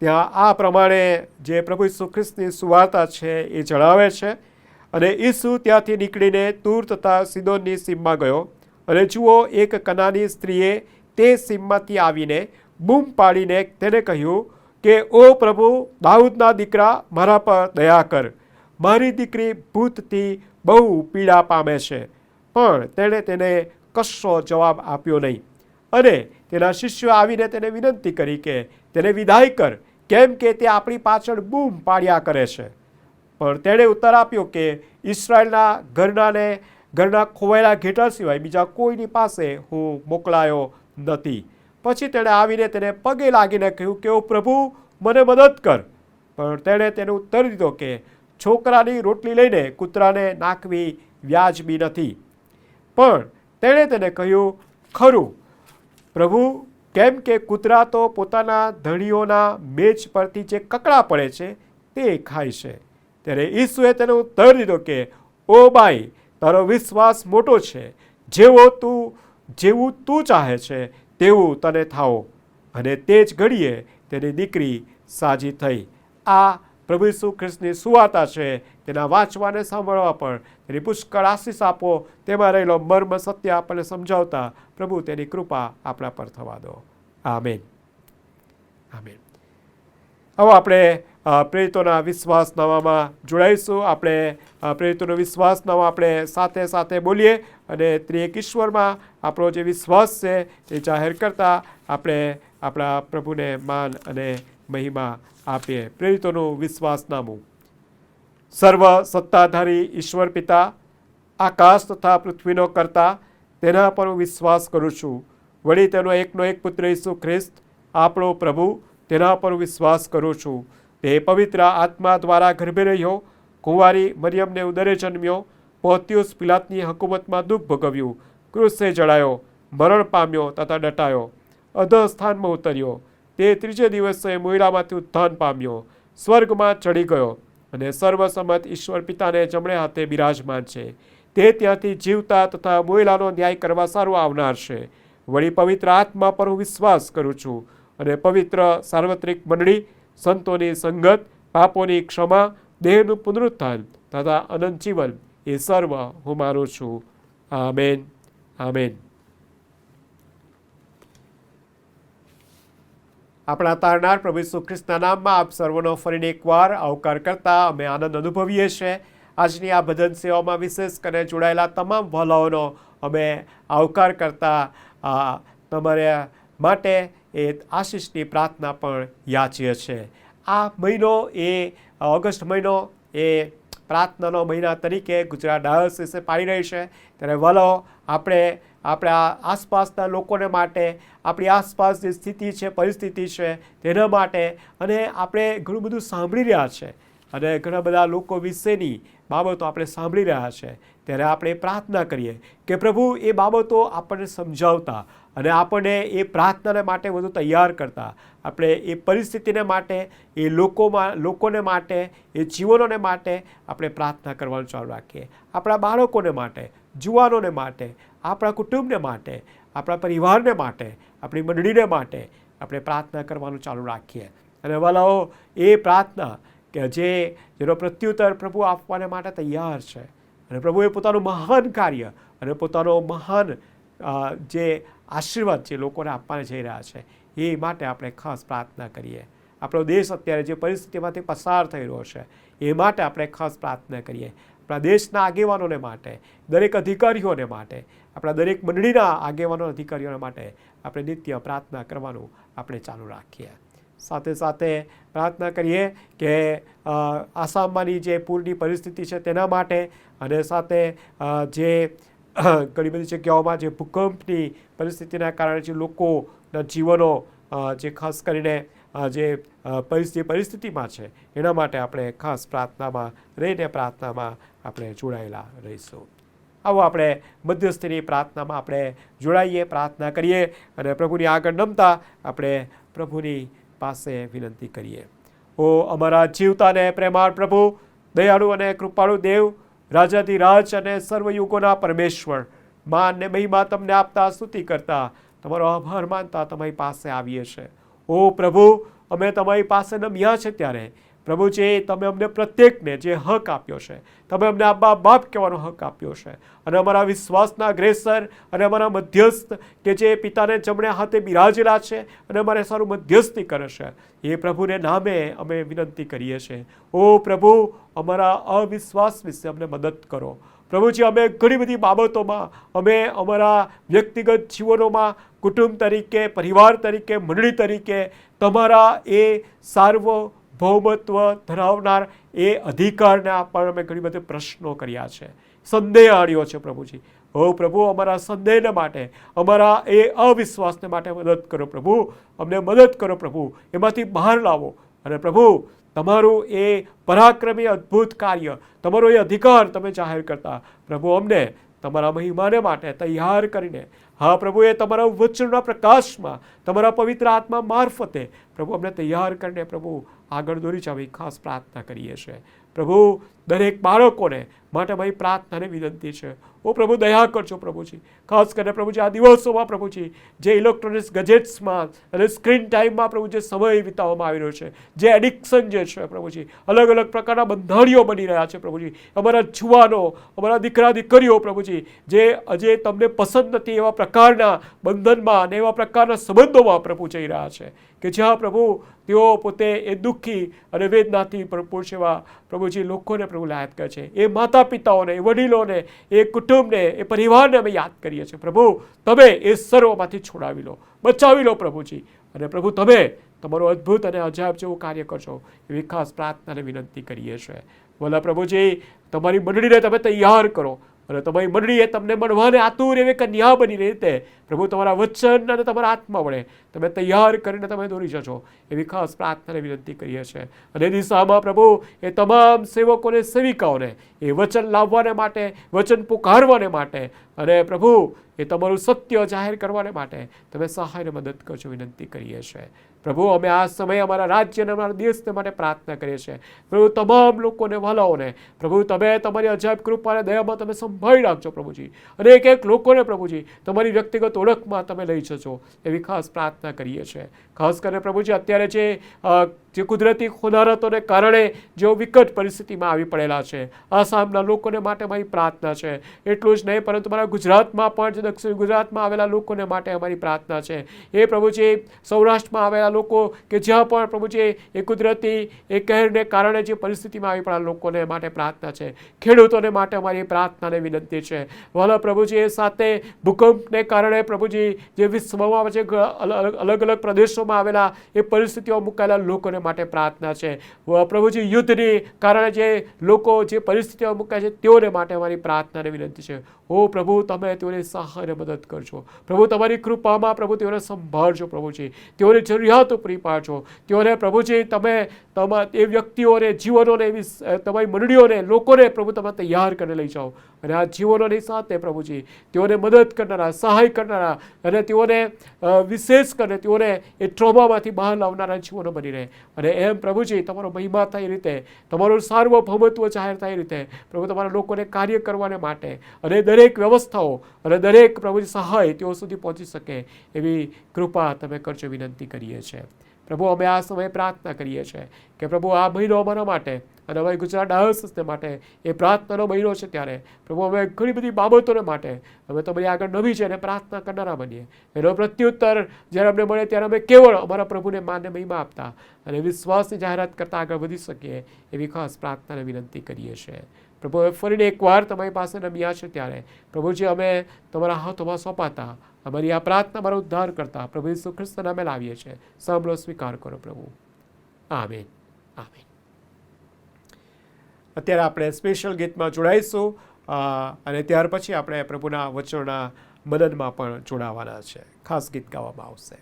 D: ત્યાં આ પ્રમાણે જે પ્રભુ ઈસુ ખ્રિસ્તની સુવાર્તા છે એ જણાવે છે। અને ઈસુ ત્યાંથી નીકળીને તૂર તથા સીદોનની સીમમાં ગયો, અને જુઓ એક કનાની સ્ત્રીએ તે સીમમાંથી આવીને બૂમ પાડીને તેને કહ્યું કે ઓ પ્રભુ, દાઉદના દીકરા, મારા પર દયા કર, મારી દીકરી ભૂતથી બહુ પીડા પામે છે। પણ તેણે તેને કશો જવાબ આપ્યો નહીં। અને તેના શિષ્યો આવીને તેને વિનંતી કરી કે તેને વિદાય કર, કેમ કે તે આપણી પાછળ બૂમ પાડ્યા કરે છે। પણ તેણે ઉત્તર આપ્યો કે ઇસ્રાયેલના ઘરના ખોવાયેલા ઘેટા સિવાય બીજા કોઈની પાસે હું મોકલાયો નથી। પછી તેણે આવીને તેને પગે લાગીને કહ્યું કે ઓ પ્રભુ, મને મદદ કર। પણ તેણે તેને ઉત્તર દીધો કે છોકરાની રોટલી લઈને કૂતરાને નાખવી વ્યાજબી નથી। પણ તેણે તેને કહ્યું, ખરું પ્રભુ, કેમ કે કૂતરા તો પોતાના ધણીઓના મેજ પરથી જે કકડા પડે છે તે ખાય છે। ત્યારે ઈસુએ તેને ઉત્તર દીધો કે ઓ બાઈ, તારો વિશ્વાસ મોટો છે, જેવું તું ચાહે છે તેવું તને થાઓ। અને તે જ ઘડીએ તેની દીકરી સાજી થઈ। આ પ્રભુ ઈસુ ખ્રિસ્તની સુવાર્તા છે। તેના વાંચવા અને સાંભળવા પર તેની પુષ્કળ આશીષ આપો। તેમાં રહેલો મર્મ સત્ય આપણને સમજાવતા પ્રભુ તેની કૃપા આપણા પર થવા દો। Amen, amen. હવે આપણે પ્રેરિતોના વિશ્વાસનામામાં જોડાઈશું. આપણે પ્રેરિતોનો વિશ્વાસનામા આપણે સાથે સાથે બોલીએ અને ત્રિએક ઈશ્વરમાં આપણો જે વિશ્વાસ છે એ જાહેર કરતા આપણે આપણા પ્રભુને માન અને મહિમા આપીએ. પ્રેરિતોનું વિશ્વાસનામું. સર્વ સત્તાધારી ઈશ્વર પિતા, આકાશ તથા પૃથ્વીનો કરતા, તેના પર હું વિશ્વાસ કરું છું. વળી તેનો એકનો એક પુત્ર ઈસુ ખ્રિસ્ત આપણો પ્રભુ, તેના પર વિશ્વાસ કરું છું. તે પવિત્ર આત્મા દ્વારા ગર્ભે રહ્યો, કુંવારી મરિયમને ઉદરે જન્મ્યો, પોતિયુસ પિલાતની હકુમતમાં દુઃખ ભોગવ્યું, ક્રુસે જડાયો, મરણ પામ્યો તથા દટાયો, અધઃસ્થાનમાં ઉતર્યો. તે ત્રીજે દિવસે મોયરામાંથી ઉત્થાન પામ્યો, સ્વર્ગમાં ચડી ગયો અને સર્વસંમત ઈશ્વર પિતાને જમણે હાથે બિરાજમાન છે. તે ત્યાંથી જીવતા તથા મોયલાનો ન્યાય કરવા સારું આવનાર છે. વળી પવિત્ર આત્મા પર હું વિશ્વાસ કરું છું અને પવિત્ર સાર્વત્રિક મંડળી, સંતોની સંગત, પાપોની ક્ષમા, દેહનું પુનરુત્થાન તથા અનંત જીવન એ સર્વ હું માનું છું. આમેન. આમેન. આપણા તારનાર પ્રભુ ઈસુ ખ્રિસ્તના નામમાં આપ સર્વનો ફરીને એકવાર આવકાર કરતા અમે આનંદ અનુભવીએ છીએ. આજની આ ભજન સેવામાં વિશેષ કરીને જોડાયેલા તમામ વહાલાઓનો અમે આવકાર કરતા તમારા માટે એ આશીષની પ્રાર્થના પણ યાચીએ છીએ. આ મહિનો એ ઓગસ્ટ મહિનો એ પ્રાર્થનાનો મહિના તરીકે ગુજરાત ડાયોસિસે પાડી રહી છે. ત્યારે વહાલાઓ, આપણે આપણા આસપાસના લોકોને માટે, આપણી આસપાસ જે સ્થિતિ છે, પરિસ્થિતિ છે તેના માટે, અને આપણે ઘણું બધું સાંભળી રહ્યા છે અને ઘણા બધા લોકો વિશેની બાબતો આપણે સાંભળી રહ્યા છે. ત્યારે આપણે પ્રાર્થના કરીએ કે પ્રભુ એ બાબતો આપણને સમજાવતા અને આપણને એ પ્રાર્થનાને માટે વધુ તૈયાર કરતા. આપણે એ પરિસ્થિતિને માટે, એ લોકોને માટે, એ જીવનોને માટે આપણે પ્રાર્થના કરવાનું ચાલુ રાખીએ. આપણા બાળકોને માટે, જુવાનોને માટે, આપણા કુટુંબને માટે, આપણા પરિવારને માટે, આપણી મંડળીને માટે આપણે પ્રાર્થના કરવાનું ચાલુ રાખીએ. અને વહાલાઓ, એ પ્રાર્થના કે જેનો પ્રત્યુત્તર પ્રભુ આપવાને માટે તૈયાર છે અને પ્રભુએ પોતાનું મહાન કાર્ય અને પોતાનો મહાન જે આશીર્વાદ જે લોકોને આપવાને જઈ રહ્યા છે એ માટે આપણે ખાસ પ્રાર્થના કરીએ. આપણો દેશ અત્યારે જે પરિસ્થિતિમાંથી પસાર થઈ રહ્યો છે એ માટે આપણે ખાસ પ્રાર્થના કરીએ. આપણા દેશના આગેવાનોને માટે, દરેક અધિકારીઓને માટે, આપણા દરેક મંડળીના આગેવાનો અધિકારીઓને માટે આપણે નિત્ય પ્રાર્થના કરવાનું આપણે ચાલુ રાખીએ. સાથે સાથે પ્રાર્થના કરીએ કે આસામમાંની જે પૂરની પરિસ્થિતિ છે તેના માટે, અને સાથે જે ઘણી બધી જગ્યાઓમાં જે ભૂકંપની પરિસ્થિતિના કારણે જે લોકોના જીવનો જે ખાસ કરીને જે પરિસ્થિતિમાં છે એના માટે આપણે ખાસ પ્રાર્થનામાં રહીને પ્રાર્થનામાં આપણે જોડાયેલા રહીશું. આવો આપણે મધ્યસ્થીની પ્રાર્થનામાં આપણે જોડાઈએ, પ્રાર્થના કરીએ અને પ્રભુની આગળ નમતા આપણે પ્રભુની પાસે વિનંતી કરીએ. ઓ અમારા જીવતા અને પ્રેમાળ પ્રભુ, દયાળુ અને કૃપાળુ દેવ, રાજાધિરાજ અને સર્વયુગોના પરમેશ્વર, માન ને મહિમા તમને આપતા, સ્તુતિ કરતા, તમારો આભાર માનતા તમારી પાસે આવીએ છીએ. ઓ પ્રભુ, અમે તમારી પાસે નમ્યા છે ત્યારે પ્રભુ, જે તમે અમને પ્રત્યેકને જે હક આપ્યો છે, તમે અમને આબા બાપ કહેવાનો હક આપ્યો છે, અને અમારા વિશ્વાસના અગ્રેસર અને અમારા મધ્યસ્થ કે જે પિતાને જમણે હાથે બિરાજેલા છે અને અમારે સારું મધ્યસ્થી કરે છે, એ પ્રભુને નામે અમે વિનંતી કરીએ છીએ. ઓ પ્રભુ, અમારા અવિશ્વાસ વિશે અમને મદદ કરો. પ્રભુજી, અમે ઘણી બધી બાબતોમાં, અમે અમારા વ્યક્તિગત જીવનોમાં, કુટુંબ તરીકે, પરિવાર તરીકે, મંડળી તરીકે તમારા એ સાર્વભૌમત્વ ધરાવનાર એ અધિકારના પણ અમે ઘણી બધી પ્રશ્નો કર્યા છે, સંદેહ આણ્યો છે. પ્રભુજી, ઓ પ્રભુ, અમારા સંદેહને માટે, અમારા એ અવિશ્વાસને માટે મદદ કરો પ્રભુ, અમને મદદ કરો પ્રભુ, એમાંથી બહાર લાવો. અને પ્રભુ, તમારું એ પરાક્રમી અદ્ભુત કાર્ય, તમારો એ અધિકાર તમે જાહેર કરતા પ્રભુ, અમને તમારા મહિમાને માટે તૈયાર કરીને, હા પ્રભુ, એ તમારા વચનના પ્રકાશમાં, તમારા પવિત્ર આત્મા મારફતે પ્રભુ અમને તૈયાર કરીને પ્રભુ આગળ દોરી જાવી ખાસ પ્રાર્થના કરીએ છીએ. પ્રભુ, દરેક બાળકોને માટે મારી પ્રાર્થનાને વિનંતી છે. ઓ પ્રભુ, દયા કરજો પ્રભુજી. ખાસ કરીને પ્રભુજી આ દિવસોમાં પ્રભુજી જે ઇલેક્ટ્રોનિક્સ ગેજેટ્સમાં અને સ્ક્રીન ટાઈમમાં પ્રભુ જે સમય વિતાવવામાં આવી રહ્યો છે, જે એડિક્શન જે છે પ્રભુજી, અલગ અલગ પ્રકારના બંધાણીઓ બની રહ્યા છે પ્રભુજી, અમારા જુવાનો, અમારા દીકરા દીકરીઓ પ્રભુજી, જે આજે તમને પસંદ નથી એવા પ્રકારના બંધનમાં અને એવા પ્રકારના સંબંધોમાં પ્રભુ જઈ રહ્યા છે, કે જ્યાં પ્રભુ તેઓ પોતે એ દુઃખી અને વેદનાથી ભરપૂર એવા પ્રભુજી લોકોને પ્રભુ યાદ કરે છે. એ માતા પિતાઓને, એ વડીલોને, એ કુટુંબને, એ પરિવારને અમે યાદ કરીએ છીએ. પ્રભુ, તમે એ સર્વમાંથી છોડાવી લો, બચાવી લો પ્રભુજી. અને પ્રભુ, તમે તમારું અદ્ભુત અને અજાયબ જેવું કાર્ય કરશો એવી ખાસ પ્રાર્થનાને વિનંતી કરીએ છીએ. બોલા પ્રભુજી, તમારી મંડળીને તમે તૈયાર કરો અને તમારી મંડળીએ તમને મળવાને આતુર એવી કન્યા બની રીતે પ્રભુ તમારા વચન અને તમારા આત્મા વડે તમે તૈયાર કરીને તમે દોરી જશો એવી ખાસ પ્રાર્થનાને વિનંતી કરીએ છીએ. અને દિશામાં પ્રભુ એ તમામ સેવકોને, સેવિકાઓને એ વચન લાવવાને માટે, વચન પુકારવાને માટે અને પ્રભુ એ તમારું સત્ય જાહેર કરવાને માટે તમે સહાયને મદદ કરજો વિનંતી કરીએ છીએ. પ્રભુ, અમે આ સમયે અમારા રાજ્ય અને અમારા દેશને માટે પ્રાર્થના કરીએ છીએ. પ્રભુ, તમામ લોકોને, વાલાઓને પ્રભુ તમે તમારી અજાયબ કૃપા અને દયામાં તમે સંભાળી રાખજો પ્રભુજી. અને એક એક લોકોને પ્રભુજી તમારી વ્યક્તિગત ઓળખમાં તમે લઈ જશો એવી ખાસ પ્રાર્થના કરીએ છીએ. ખાસ કરીને પ્રભુજી અત્યારે જે કુદરતી હોનારતોને કારણે જેઓ વિકટ પરિસ્થિતિમાં આવી પડેલા છે, આસામના લોકોને માટે મારી પ્રાર્થના છે. એટલું જ નહીં પરંતુ મારા ગુજરાતમાં પણ, જે દક્ષિણ ગુજરાતમાં આવેલા લોકોને માટે અમારી પ્રાર્થના છે. એ પ્રભુજી સૌરાષ્ટ્રમાં આવેલા લોકો કે જ્યાં પણ પ્રભુજી એ કુદરતી એ કહેરને કારણે જે પરિસ્થિતિમાં આવી પડેલા લોકોને માટે પ્રાર્થના છે. ખેડૂતોને માટે અમારી પ્રાર્થનાને વિનંતી છે. વાલા પ્રભુજી, એ સાથે ભૂકંપને કારણે પ્રભુજી જે વિશ્વમાં જે અલગ અલગ પ્રદેશોમાં આવેલા એ પરિસ્થિતિઓ મુકાયેલા લોકોને માટે પ્રાર્થના છે. પ્રભુજી, યુદ્ધની કારણે જે લોકો જે પરિસ્થિતિઓ મુકાય છે તેઓને માટે અમારી પ્રાર્થનાને વિનંતી છે. ઓ પ્રભુ, તમે તેઓની સહાયને મદદ કરજો પ્રભુ. તમારી કૃપામાં પ્રભુ તેઓને સંભાળજો પ્રભુજી. તેઓની જરૂરિયાતો પૂરી પાડજો. તેઓને પ્રભુજી તમે એ વ્યક્તિઓને, જીવનોને, એવી તમારી મંડળીઓને, લોકોને પ્રભુ તમે તૈયાર કરીને લઈ જાઓ. અને આ જીવનોની સાથે પ્રભુજી તેઓને મદદ કરનારા, સહાય કરનારા અને તેઓને વિશેષ કરીને તેઓને એ ટ્રોમામાંથી બહાર લાવનારા જીવનો બની રહે. અને એમ પ્રભુજી તમારો મહિમા થાય રીતે, તમારું સાર્વભૌમત્વ જાહેર થાય રીતે પ્રભુ તમારા લોકોને કાર્ય કરવાને માટે અને દરેક વ્યવસ્થાઓ અને દરેક પ્રભુજી સહાય તેઓ સુધી પહોંચી શકે એવી કૃપા તમે કરજો વિનંતી કરીએ છીએ. પ્રભુ, અમે આ સમયે પ્રાર્થના કરીએ છીએ કે પ્રભુ આ મહિનો અમારા માટે અને અમારી ગુજરાત ડાયોસિસને માટે એ પ્રાર્થનાનો મહિનો છે, ત્યારે પ્રભુ અમે ઘણી બધી બાબતોને માટે અમે તમારી આગળ નવી છે અને પ્રાર્થના કરનારા બનીએ. એનો પ્રત્યુત્તર જ્યારે અમને મળે ત્યારે અમે કેવળ અમારા પ્રભુને માનને મહિમા આપતા અને વિશ્વાસની જાહેરાત કરતા આગળ વધી શકીએ એવી ખાસ પ્રાર્થનાને વિનંતી કરીએ છીએ. પ્રભુ, ફરીને એકવાર તમારી પાસે નમ્યા છે ત્યારે પ્રભુજી અમે તમારા હાથોમાં સોંપાતા અમારી આ પ્રાર્થના મારો ઉદ્ધાર કરતા પ્રભુ ઈસુ ખ્રિસ્તના નામે લાવીએ છીએ. સાંભળો, સ્વીકાર કરો પ્રભુ. Amen, amen. અત્યારે આપણે સ્પેશિયલ ગીતમાં જોડાઈશું અને ત્યાર પછી આપણે પ્રભુના વચનોના મનનમાં પણ જોડાવાના છે. ખાસ ગીત ગાવામાં આવશે.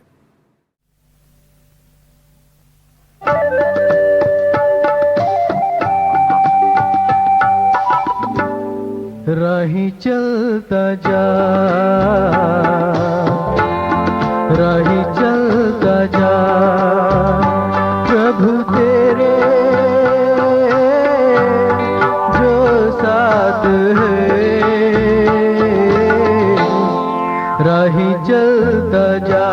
F: राही चलता जा प्रभु तेरे जो साथ है, राही चलता जा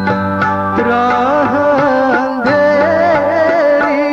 F: राह अंधेरी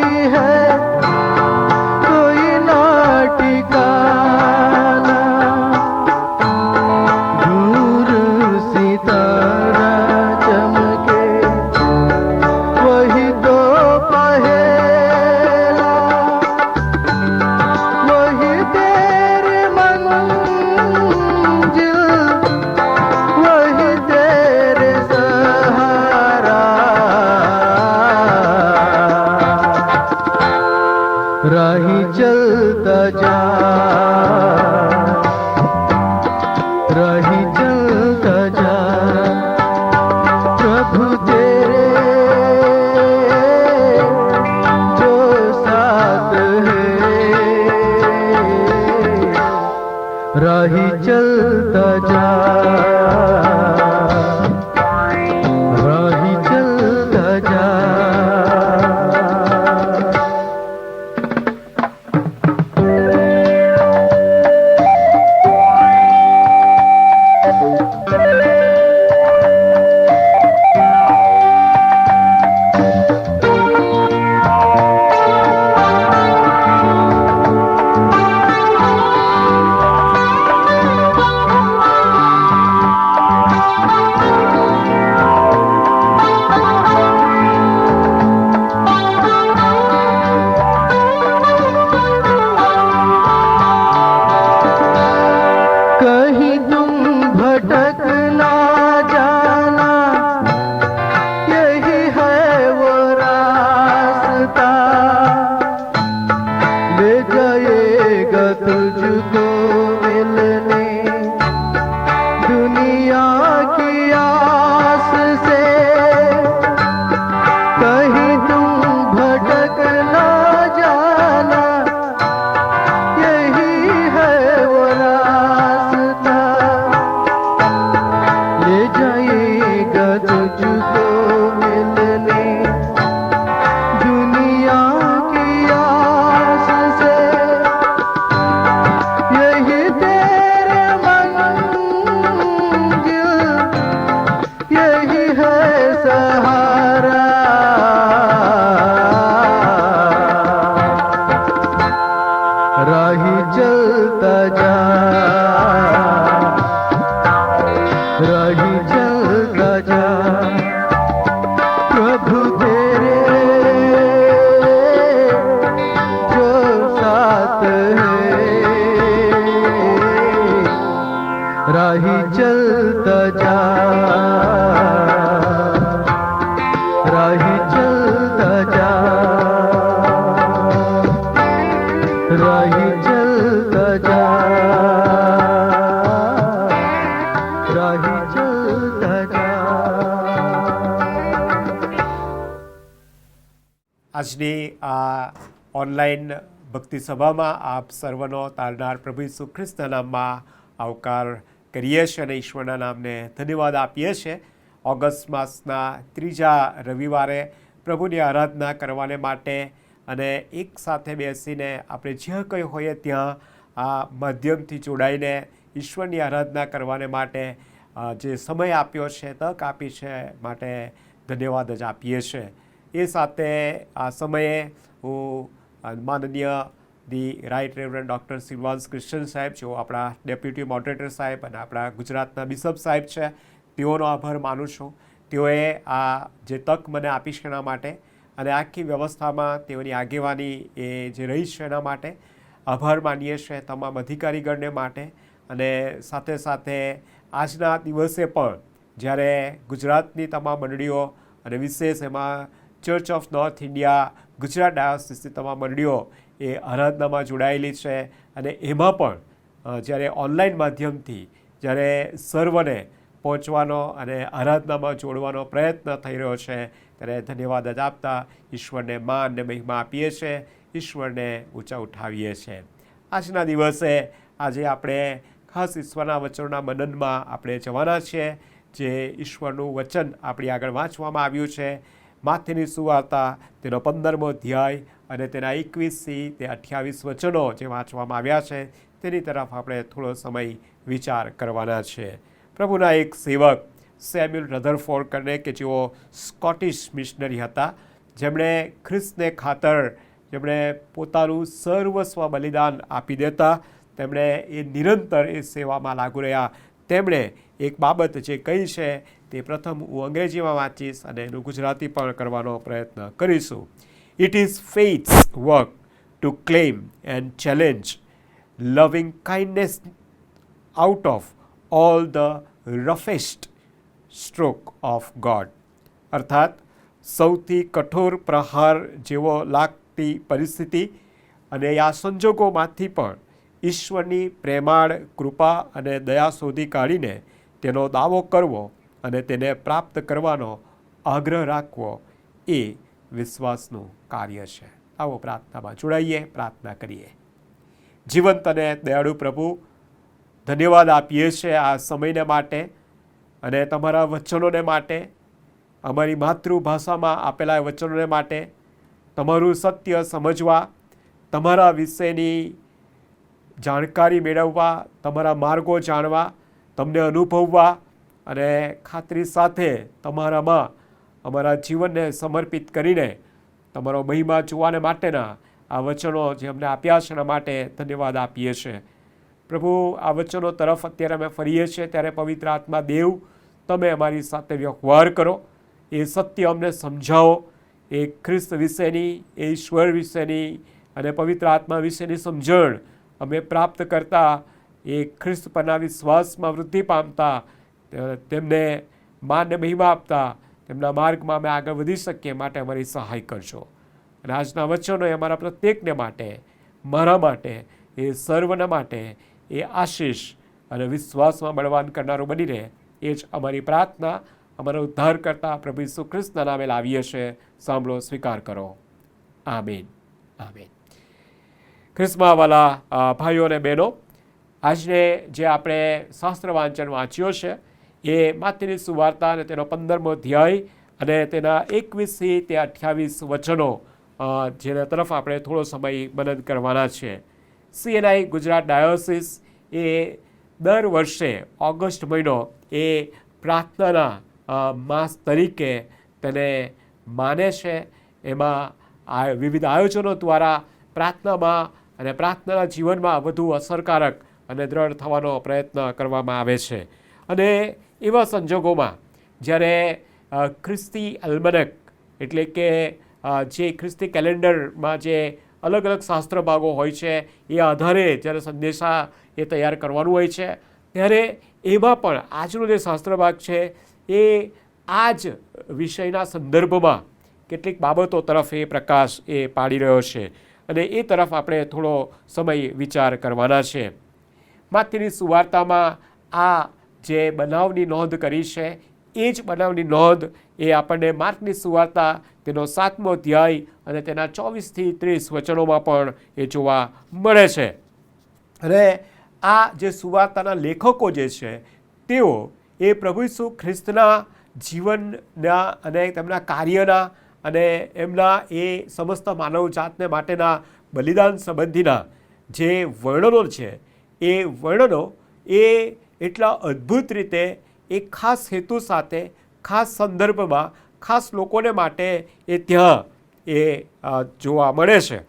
F: राही चलता जा, राही चलता जा। कहीं तुम भटक ना जाना, यही है वो रास्ता, ले जाएगा तुझको मिलने दुनिया की आस से। कहीं तुम भटक ना जाना, यही है वो रास्ता, ले जाएगा तुझको मिलने दुनिया की आस से। यही तेरे मंजिल, यही है सहारा। राही चलता जा, राही चलता जा। प्रभु तेरे जो साथ है, राही चलता जा, राही चलता जा, राही चलता जा, राही चलता जा।
D: આજની આ ઓનલાઈન ભક્તિ સભામાં આપ સર્વનો તારનાર પ્રભુ ઈસુ ખ્રિસ્તના નામમાં આવકાર કરીએ છીએ અને ઈશ્વરના નામને ધન્યવાદ આપીએ છીએ. ઓગસ્ટ માસના 3જા રવિવારે પ્રભુની આરાધના કરવાને માટે અને એક સાથે બેસીને આપણે જ્યાં કંઈ હોઈએ ત્યાં આ માધ્યમથી જોડાઈને ઈશ્વરની આરાધના કરવાને માટે જે સમય આપ્યો છે, તક આપી છે, માટે ધન્યવાદ જ આપીએ છીએ. એ સાથે આ સમયે હું માનનીય the right reverend doctor Silvans Christian સાહેબ, જેઓ આપણા ડેપ્યુટી મોડરેટર સાહેબ અને આપણા ગુજરાતના બિશપ સાહેબ છે, તેઓનો આભાર માનું છું. તેઓએ આ જે તક મને આપી છે એના માટે અને આખી વ્યવસ્થામાં તેઓની આગેવાની એ જે રહી છે એના માટે આભાર માનીએ છીએ તમામ અધિકારીગણને માટે. અને સાથે સાથે આજના દિવસે પણ જ્યારે ગુજરાતની તમામ મંડળીઓ અને વિશેષ એમાં Church of North India Gujarat ડાયોસિસની તમામ મંડળીઓ એ આરાધનામાં જોડાયેલી છે અને એમાં પણ જ્યારે ઓનલાઈન માધ્યમથી જ્યારે સર્વને પહોંચવાનો અને આરાધનામાં જોડવાનો પ્રયત્ન થઈ રહ્યો છે ત્યારે ધન્યવાદ જ આપતા ઈશ્વરને માન અને મહિમા આપીએ છીએ, ઈશ્વરને ઊંચા ઉઠાવીએ છીએ. આજના દિવસે આજે આપણે ખાસ ઈશ્વરના વચનોના મનનમાં આપણે જવાના છીએ. જે ઈશ્વરનું વચન આપણી આગળ વાંચવામાં આવ્યું છે, માથેની સુવાર્તા તેનો 15મો અધ્યાય અને તેના 21થી તે 28 વચનો જે વાંચવામાં આવ્યા છે તેની તરફ આપણે થોડો સમય વિચાર કરવાના છે. પ્રભુના એક સેવક સેમ્યુઅલ રધરફોર્ડ કરીને કે જેઓ સ્કોટિશ મિશનરી હતા, જેમણે ખ્રિસ્તને ખાતર જેમણે પોતાનું સર્વસ્વ બલિદાન આપી દેતા, તેમણે એ નિરંતર એ સેવામાં લાગુ રહ્યા. તેમણે એક બાબત જે કહી છે તે પ્રથમ હું અંગ્રેજીમાં વાંચીશ અને એનું ગુજરાતી પણ કરવાનો પ્રયત્ન કરીશું. It is faith's work to claim and challenge loving kindness out of all the roughest stroke of God. અર્થાત સૌથી કઠોર પ્રહાર જેવો લાગતી પરિસ્થિતિ અને આ સંજોગોમાંથી પણ ઈશ્વરની પ્રેમાળ કૃપા અને દયા શોધી કાઢીને તેનો દાવો કરવો અને તેને પ્રાપ્ત કરવાનો આગ્રહ રાખવો એ વિશ્વાસનું કાર્ય છે. આવો પ્રાર્થનામાં જોડાઈએ, પ્રાર્થના કરીએ. જીવંત અને દયાળુ પ્રભુ, ધન્યવાદ આપીએ છીએ આ સમયને માટે અને તમારા વચનોને માટે, અમારી માતૃભાષામાં આપેલા વચનોને માટે, તમારું સત્ય સમજવા, તમારા વિશેની જાણકારી મેળવવા, તમારા માર્ગો જાણવા, તમને અનુભવવા અને ખાતરી સાથે તમારામાં અમારા જીવનને સમર્પિત કરીને તમારો મહિમા જોવાને માટેના આ વચનો જે અમને આપ્યા છે એના માટે ધન્યવાદ આપીએ છીએ. પ્રભુ, આ વચનો તરફ અત્યારે અમે ફરીએ છીએ ત્યારે પવિત્ર આત્મા દેવ, તમે અમારી સાથે વ્યવહાર કરો, એ સત્ય અમને સમજાવો, એ ખ્રિસ્ત વિશેની, એ ઈશ્વર વિશેની અને પવિત્ર આત્મા વિશેની સમજણ અમે પ્રાપ્ત કરતા, એ ખ્રિસ્ત પરના વિશ્વાસમાં વૃદ્ધિ પામતા, તેમને માનને મહિમા આપતા તેમના માર્ગમાં અમે આગળ વધી શકીએ માટે અમારી સહાય કરજો. અને આજના વચનો એ અમારા પ્રત્યેકને માટે, મારા માટે, એ સર્વના માટે એ આશીષ અને વિશ્વાસમાં બળવાન કરનારું બની રહે, એ જ અમારી પ્રાર્થના અમારો ઉદ્ધાર કરતા પ્રભુ ઈસુ ખ્રિસ્તના નામે લાવીએ છીએ. સાંભળો, સ્વીકાર કરો. આમીન, આમીન. ખ્રિસ્તમાં વાલા ભાઈઓ અને બહેનો, આજને જે આપણે શાસ્ત્ર વાંચન વાંચ્યો છે એ માથીની સુવાર્તા અને તેનો 15મો અધ્યાય અને તેના 21થી તે 28 વચનો જેના તરફ આપણે થોડો સમય મનન કરવાના છે. CNI ગુજરાત ડાયોસિસ એ દર વર્ષે ઓગસ્ટ મહિનો એ પ્રાર્થનાના માસ તરીકે તેને માને છે. એમાં વિવિધ આયોજનો દ્વારા પ્રાર્થનામાં અને પ્રાર્થનાના જીવનમાં વધુ અસરકારક અને દ્રઢ થવાનો પ્રયત્ન કરવામાં આવે છે. અને એવા સંજોગોમાં જ્યારે ખ્રિસ્તી અલ્મનક એટલે કે જે ખ્રિસ્તી કેલેન્ડરમાં જે અલગ અલગ શાસ્ત્ર ભાગો હોય છે એ આધારે જ્યારે સંદેશા એ તૈયાર કરવાનું હોય છે, ત્યારે એમાં પણ આજનો જે શાસ્ત્ર ભાગ છે એ આ જ વિષયના સંદર્ભમાં કેટલીક બાબતો તરફ એ પ્રકાશ એ પાડી રહ્યો છે અને એ તરફ આપણે થોડો સમય વિચાર કરવાના છે. માથીની સુવાર્તામાં આ જે બનાવની નોંધ કરી છે એ જ બનાવની નોંધ એ આપણને માર્કની સુવાર્તા તેનો 7મો અધ્યાય અને તેના 24થી 30 વચનોમાં પણ એ જોવા મળે છે. અને આ જે સુવાર્તાના લેખકો જે છે તેઓ એ પ્રભુ ઈસુ ખ્રિસ્તના જીવનના અને તેમના કાર્યના અને એમના એ સમસ્ત માનવ જાતને માટેના બલિદાન સંબંધીના જે વર્ણનો છે એ વર્ણનો એ એટલા અદ્ભુત રીતે એક ખાસ હેતુ સાથે, ખાસ સંદર્ભમાં, ખાસ લોકોને માટે એ ત્યાં એ જોવા મળે છે.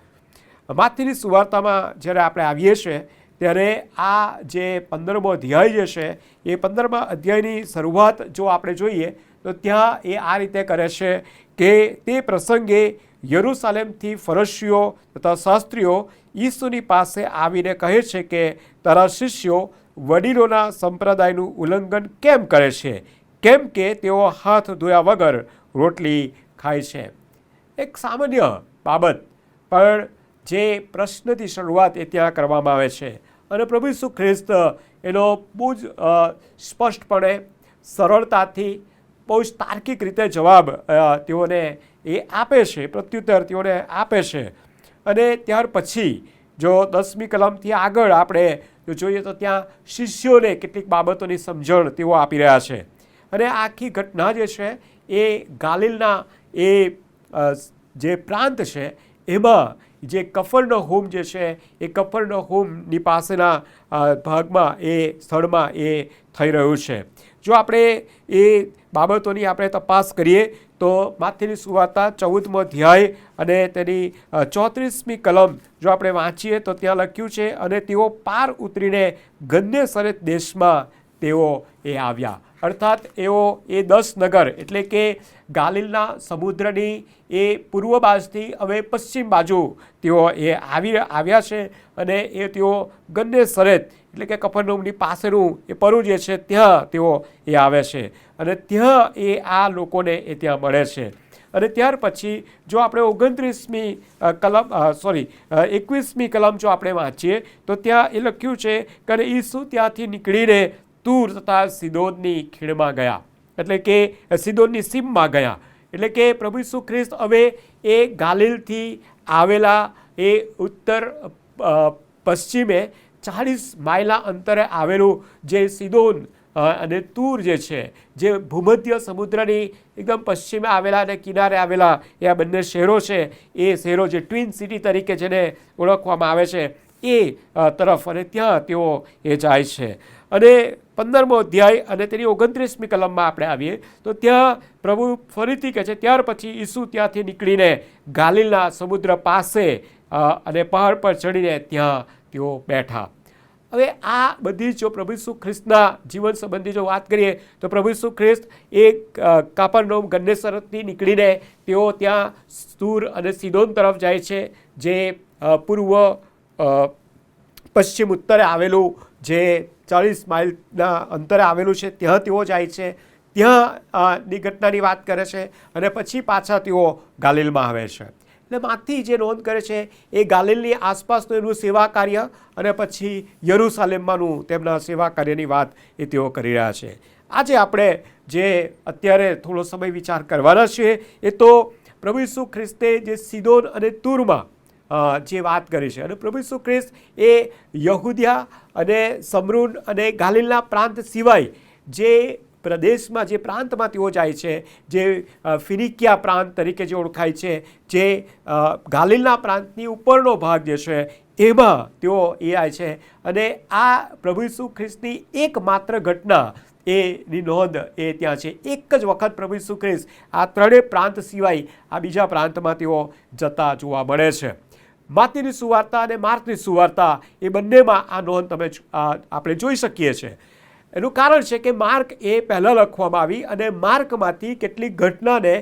D: માથીની સુવાર્તામાં જ્યારે આપણે આવીએ છીએ ત્યારે આ જે 15મો અધ્યાય જે છે એ 15મા અધ્યાયની શરૂઆત જો આપણે જોઈએ તો ત્યાં એ આ રીતે કરે છે કે તે પ્રસંગે યરુસાલેમથી ફરશીઓ તથા શાસ્ત્રીઓ ઈસુની પાસે આવીને કહે છે કે તારા શિષ્યો વડીલોના સંપ્રદાયનું ઉલ્લંઘન કેમ કરે છે, કેમ કે તેઓ હાથ ધોયા વગર રોટલી ખાય છે. એક સામાન્ય બાબત, પણ જે પ્રશ્નથી શરૂઆત એ ત્યાં કરવામાં આવે છે અને પ્રભુ ઈસુ ખ્રિસ્ત એનો બહુ જ સ્પષ્ટપણે, સરળતાથી, બહુ જ તાર્કિક રીતે જવાબ તેઓને એ આપે છે, પ્રત્યુત્તર તેઓને આપે છે. અને ત્યાર પછી જો 10મી કલમથી આગળ આપણે જો જોઈએ તો ત્યાં શિષ્યોને કેટલીક બાબતોની સમજણ તેઓ આપી રહ્યા છે. અને આખી ઘટના જે છે એ ગાલિલના એ જે પ્રાંત છે એમાં જે કફરનહૂમ જે છે એ કફરનહૂમની પાસેના ભાગમાં એ સ્થળમાં એ થઈ રહ્યું છે. જો આપણે એ બાબતોની આપણે તપાસ કરીએ તો માથીની સુવાર્તા 14મો અધ્યાય અને તેની 34મી કલમ જો આપણે વાંચીએ તો ત્યાં લખ્યું છે, અને તેઓ પાર ઉતરીને ગન્નેસરેત દેશમાં તેઓ એ આવ્યા. અર્થાત એઓ એ 10 નગર એટલે કે ગાલિલના સમુદ્રની એ પૂર્વ બાજુથી હવે પશ્ચિમ બાજુ તેઓ એ આવ્યા છે અને એ તેઓ ગન્નેસરેત એટલે કે કફરનહૂમની પાસેનું એ પરું જે છે ત્યાં તેઓ એ આવે છે અને ત્યાં એ આ લોકોને એ ત્યાં મળે છે. અને ત્યાર પછી જો આપણે 21મી કલમ જો આપણે વાંચીએ તો ત્યાં એ લખ્યું છે કે ઈસુ ત્યાંથી નીકળીને તૂર તથા સિદોનની ખીણમાં ગયા, એટલે કે સિદોનની સીમમાં ગયા. એટલે કે પ્રભુ ઈસુ ખ્રિસ્ત હવે એ ગાલિલથી આવેલા એ ઉત્તર પશ્ચિમે 40 માઇલના અંતરે આવેલું જે સિદોન અને તૂર જે છે, જે ભૂમધ્ય સમુદ્રની એકદમ પશ્ચિમે આવેલા અને કિનારે આવેલા એ આ બંને શહેરો છે, એ શહેરો જે ટ્વિન સિટી તરીકે જેને ઓળખવામાં આવે છે એ તરફ, અને ત્યાં તેઓ એ જાય છે. અને 15મો અધ્યાય અને તેની 29મી કલમમાં આપણે આવીએ તો ત્યાં પ્રભુ ફરીથી કહે છે, ત્યાર પછી ઈસુ ત્યાંથી નીકળીને ગાલિલના સમુદ્ર પાસે અને પહાડ પર ચડીને ત્યાં તેઓ બેઠા. હવે આ બધી જો પ્રભુ ઈસુ ખ્રિસ્તના જીવન સંબંધી જો વાત કરીએ તો પ્રભુ ઈસુ ખ્રિસ્ત એ કાપરનહૂમ ગન્નેસરતથી નીકળીને તેઓ ત્યાં તૂર અને સિદોન તરફ જાય છે, જે પૂર્વ પશ્ચિમ ઉત્તરે આવેલું જે 40 માઇલના અંતરે આવેલું છે, ત્યાં તેઓ જાય છે. ત્યાંની ઘટનાની વાત કરે છે અને પછી પાછા તેઓ ગાલિલમાં આવે છે. એટલે માથી જે નોંધ કરે છે એ ગાલિલની આસપાસનું એનું સેવા કાર્ય અને પછી યરૂશાલેમમાંનું તેમના સેવા કાર્યની વાત એ તેઓ કરી રહ્યા છે. આજે આપણે જે અત્યારે થોડો સમય વિચાર કરવાના છીએ એ તો પ્રભુ ઈસુ ખ્રિસ્તે જે સિદોન અને તૂરમાં જે વાત કરી છે, અને પ્રભુ ઈસુ ખ્રિસ્ત એ યહૂદિયા અને સમરૂન અને ગાલિલના પ્રાંત સિવાય જે પ્રદેશમાં, જે પ્રાંતમાં તેઓ જાય છે, જે ફિનિકિયા પ્રાંત તરીકે જે ઓળખાય છે, જે ગાલિલના પ્રાંતની ઉપરનો ભાગ જે છે એમાં તેઓ એ આવે છે. અને આ પ્રભુ ઈસુ ખ્રિસ્તની એકમાત્ર ઘટના એની નોંધ એ ત્યાં છે. એક જ વખત પ્રભુ ઈસુ ખ્રિસ્ત આ ત્રણેય પ્રાંત સિવાય આ બીજા પ્રાંતમાં તેઓ જતા જોવા મળે છે. માતીની સુવાર્તા અને માર્કની સુવાર્તા એ બંનેમાં આ નોંધ તમે આપણે જોઈ શકીએ છીએ. એનું કારણ છે કે માર્ક એ પહેલાં લખવામાં આવી અને માર્કમાંથી કેટલીક ઘટનાને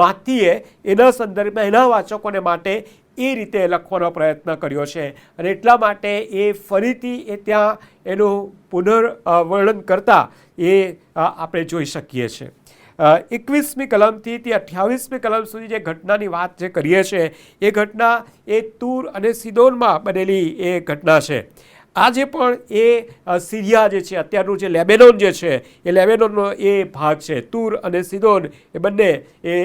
D: માથીએ એના સંદર્ભમાં એના વાચકોને માટે એ રીતે લખવાનો પ્રયત્ન કર્યો છે, અને એટલા માટે એ ફરીથી એ ત્યાં એનું પુનર્વર્ણન કરતાં એ આપણે જોઈ શકીએ છીએ. 21મી કલમથી તે 28મી કલમ સુધી જે ઘટનાની વાત જે કરીએ છીએ એ ઘટના એ તૂર અને સિદોનમાં બનેલી એ ઘટના છે. આજે પણ એ સિરિયા જે છે, અત્યારનું જે લેબેનોન જે છે એ લેબેનોનનો એ ભાગ છે. તૂર અને સિદોન એ બંને એ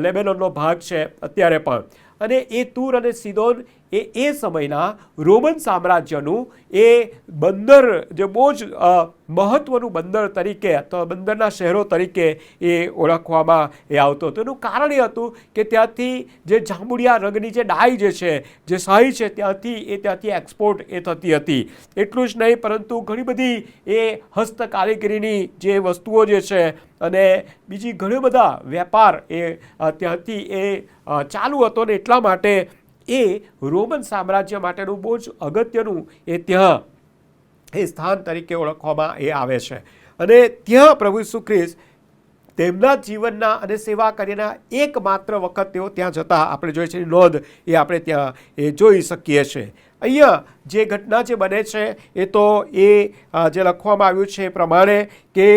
D: લેબેનોનનો ભાગ છે અત્યારે પણ. અને એ તૂર અને સિદોન એ સમયના રોમન સામ્રાજ્યનું એ બંદર, જે બહુ જ મહત્ત્વનું બંદર તરીકે અથવા બંદરના શહેરો તરીકે એ ઓળખવામાં એ આવતો હતો. એનું કારણ એ હતું કે ત્યાંથી જે જાંબુડિયા રંગની જે ડાય જે છે, જે શાહી છે, ત્યાંથી એક્સપોર્ટ એ થતી હતી. એટલું જ નહીં, પરંતુ ઘણી બધી એ હસ્તકારીગરીની જે વસ્તુઓ જે છે અને બીજી ઘણા બધા વેપાર એ ત્યાંથી એ ચાલુ હતો, ને એટલા માટે એ રોમન સામ્રાજ્ય માટેનું બહુ જ અગત્યનું એ ત્યાં એ સ્થાન તરીકે ઓળખવામાં એ આવે છે. અને ત્યાં પ્રભુ ઈસુ ખ્રિસ્ત તેમના જીવનના અને સેવા કાર્યના એકમાત્ર વખત તેઓ ત્યાં જતા આપણે જોઈએ છીએ. નોંધ એ આપણે ત્યાં એ જોઈ શકીએ છીએ. અહીંયા જે ઘટના જે બને છે એ તો એ જે લખવામાં આવ્યું છે એ પ્રમાણે કે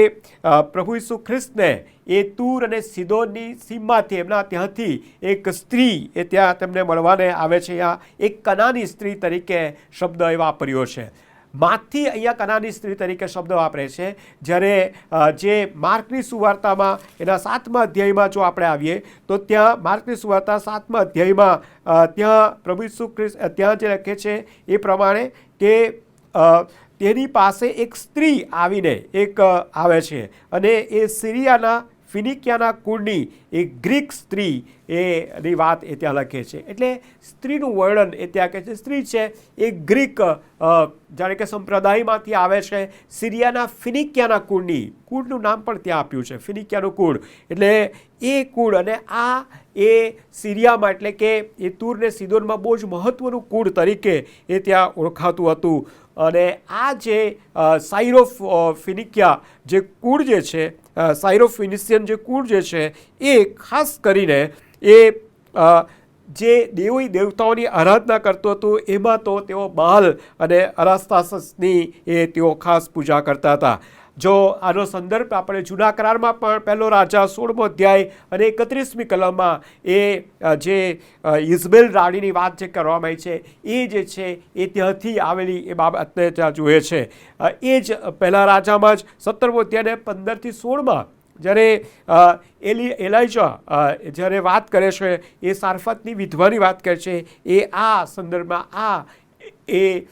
D: પ્રભુ ઈસુ ખ્રિસ્તને એ તૂર અને સિદોનની સીમમાંથી, એમના ત્યાંથી એક સ્ત્રી એ ત્યાં તેમને મળવાને આવે છે. અહીંયા એક કનાની સ્ત્રી તરીકે શબ્દ એ વાપર્યો છે. માથી અહીંયા કનાની સ્ત્રી તરીકે શબ્દ વાપરે છે, જ્યારે જે માર્કની સુવાર્તામાં એના 7મા અધ્યાયમાં જો આપણે આવીએ તો ત્યાં માર્કની સુવાર્તા 7મા અધ્યાયમાં ત્યાં પ્રભુ ઈસુ ખ્રિસ્ત ત્યાં જે લખે છે એ પ્રમાણે કે તેની પાસે એક સ્ત્રી આવીને આવે છે, અને એ સિરિયાના ફિનિકિયાના કુળની એક ગ્રીક સ્ત્રી એની વાત એ ત્યાં લખે છે. એટલે સ્ત્રીનું વર્ણન એ ત્યાં કહે છે. સ્ત્રી છે એ ગ્રીક જાણે કે સંપ્રદાયમાંથી આવે છે, સિરિયાના ફિનિકિયાના કુળનું નામ પણ ત્યાં આપ્યું છે, ફિનિકિયાનું કુળ. એટલે એ કુળ, અને આ એ સિરિયામાં એટલે કે એ તૂર ને સિદોનમાં બહુ જ મહત્ત્વનું કુળ તરીકે એ ત્યાં ઓળખાતું હતું. અને આ જે સાયરો-ફિનિકિયા જે કુળ જે છે, સાયરો-ફિનિશિયન જે કુળ જે છે એ ખાસ કરીને એ જે દેવતાઓની આરાધના કરતો હતો, એમાં તો તેઓ બાલ અને અરાસ્તાસની એ તેઓ ખાસ પૂજા કરતા હતા. જો આનો સંદર્ભ આપણે જૂના કરારમાં પણ પહેલો રાજા 16મો અધ્યાય અને 31મી કલમમાં એ જે ઇઝબેલ રાણીની વાત જે કરવામાં આવી છે એ જે છે એ ત્યાંથી આવેલી એ બાબતને ત્યાં જોઈએ છે. એ જ પહેલા રાજામાં જ 17મો અધ્યાય 15થી 16માં જ્યારે એલાઇજા જ્યારે વાત કરે છે, એ સારફતની વિધવાની વાત કરે છે, એ આ સંદર્ભમાં એ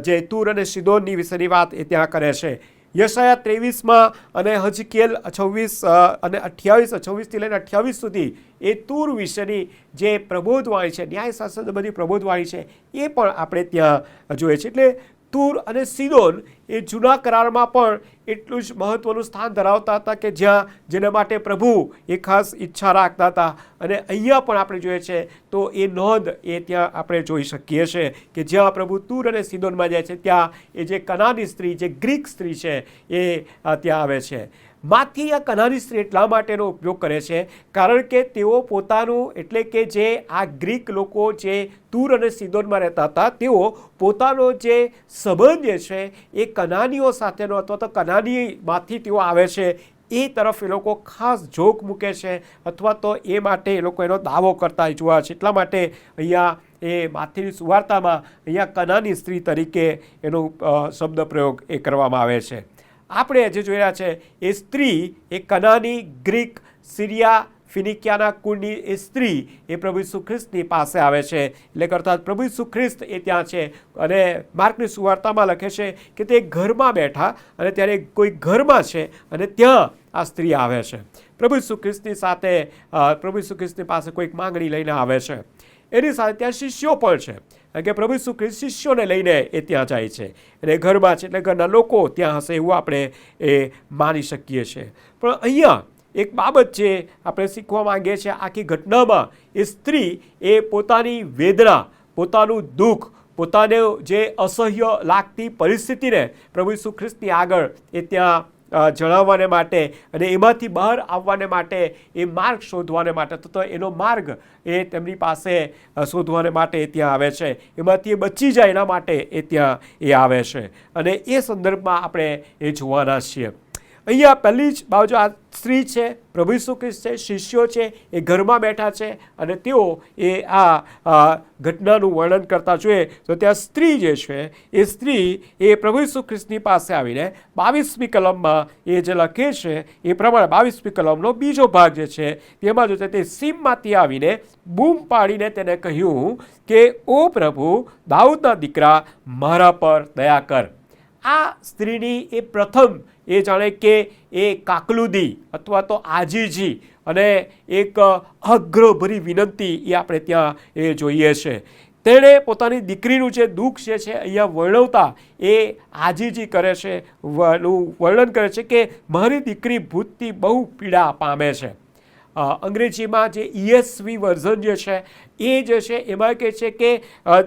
D: જે તૂર અને સિદોનની વિશેની વાત એ ત્યાં કરે છે. યશાયા 23 અને હજકીએલ 26 અને 28, 26થી લઈને 28 સુધી એ તૂર વિશેની જે પ્રબોધવાણી છે, ન્યાયશાસ્ત્ર બધી પ્રબોધવાણી છે, એ પણ આપણે ત્યાં જોઈએ છીએ. એટલે તૂર અને સિદોન એ જૂના કરારમાં પણ એટલું જ મહત્ત્વનું સ્થાન ધરાવતા હતા કે જ્યાં જેના માટે પ્રભુ એ ખાસ ઈચ્છા રાખતા હતા. અને અહીંયા પણ આપણે જોઈએ છે તો એ નોંધ એ ત્યાં આપણે જોઈ શકીએ છીએ કે જ્યાં પ્રભુ તૂર અને સિદોનમાં જાય છે ત્યાં એ જે કનાની સ્ત્રી, જે ગ્રીક સ્ત્રી છે એ ત્યાં આવે છે. માથી આ કનાની સ્ત્રી એટલા માટેનો ઉપયોગ કરે છે કારણ કે તેઓ પોતાનું, એટલે કે જે આ ગ્રીક લોકો જે તૂર અને સિદોનમાં રહેતા હતા, તેઓ પોતાનો જે સંબંધ જે છે એ કનાનીઓ સાથેનો અથવા તો કનાનીમાંથી તેઓ આવે છે એ તરફ એ લોકો ખાસ ઝોક મૂકે છે અથવા તો એ માટે એ લોકો એનો દાવો કરતા જોવા છે. એટલા માટે અહીંયા એ માથીની સુવાર્તામાં અહીંયા કનાની સ્ત્રી તરીકે એનો શબ્દ પ્રયોગ એ કરવામાં આવે છે. આપણે જે જોઈ રહ્યા છે એ સ્ત્રી એ કનાની, ગ્રીક, સિરિયા, ફિનિકિયાના કુળની એ સ્ત્રી એ પ્રભુ ઈસુ ખ્રિસ્તની પાસે આવે છે. એટલે અર્થાત પ્રભુ ઈસુ ખ્રિસ્ત એ ત્યાં છે. અને માર્કની સુવાર્તામાં લખે છે કે તે ઘરમાં બેઠા અને ત્યારે કોઈ ઘરમાં છે અને ત્યાં આ સ્ત્રી આવે છે. પ્રભુ ઈસુ ખ્રિસ્તની સાથે પ્રભુ ઈસુ ખ્રિસ્તની પાસે કોઈક માંગણી લઈને આવે છે. એની સાથે ત્યાં શિષ્યો પણ છે કારણ કે પ્રભુ ઈસુ ખ્રિસ્ત શિષ્યોને લઈને એ ત્યાં જાય છે અને ઘરમાં છે એટલે ઘરના લોકો ત્યાં હશે એવું આપણે એ માની શકીએ છીએ. પણ અહીંયા એક બાબત જે આપણે શીખવા માંગીએ છીએ આખી ઘટનામાં, એ સ્ત્રી એ પોતાની વેદના, પોતાનું દુઃખ, પોતાને જે અસહ્ય લાગતી પરિસ્થિતિને પ્રભુ ઈસુ ખ્રિસ્તની આગળ એ ત્યાં જણાવવાને માટે અને એમાંથી બહાર આવવાને માટે, એ માર્ગ શોધવાને માટે, તો એનો માર્ગ એ તેમની પાસે શોધવાને માટે એ ત્યાં આવે છે. એમાંથી એ બચી જાય એના માટે એ ત્યાં એ આવે છે. અને એ સંદર્ભમાં આપણે એ જોવાના છીએ. અહીંયા પહેલી જ બાજુ આ સ્ત્રી છે, પ્રભુ ઈસુ ખ્રિસ્ત છે, શિષ્યો છે, એ ઘરમાં બેઠા છે અને તેઓ એ આ ઘટનાનું વર્ણન કરતા જોઈએ તો ત્યાં સ્ત્રી જે છે એ સ્ત્રી એ પ્રભુ ઈસુ ખ્રિસ્તની પાસે આવીને 22મી કલમમાં એ જે લખે છે એ પ્રમાણે 22મી કલમનો બીજો ભાગ જે છે તેમાં જો તે સીમમાંથી આવીને બૂમ પાડીને તેને કહ્યું કે ઓ પ્રભુ, દાઉદના દીકરા, મારા પર દયા કર. આ સ્ત્રીની એ પ્રથમ એ જાણે કે એ કાકલુદી અથવા તો આજીજી અને એક આગ્રહભરી વિનંતી એ આપણે ત્યાં એ જોઈએ છે. તેણે પોતાની દીકરીનું જે દુઃખ છે અહીંયા વર્ણવતા એ આજીજી કરે છે, વર્ણન કરે છે કે મારી દીકરી ભૂતથી બહુ પીડા પામે છે. અંગ્રેજીમાં જે ESV વર્ઝન જે છે એ જે છે એમાં કહે છે કે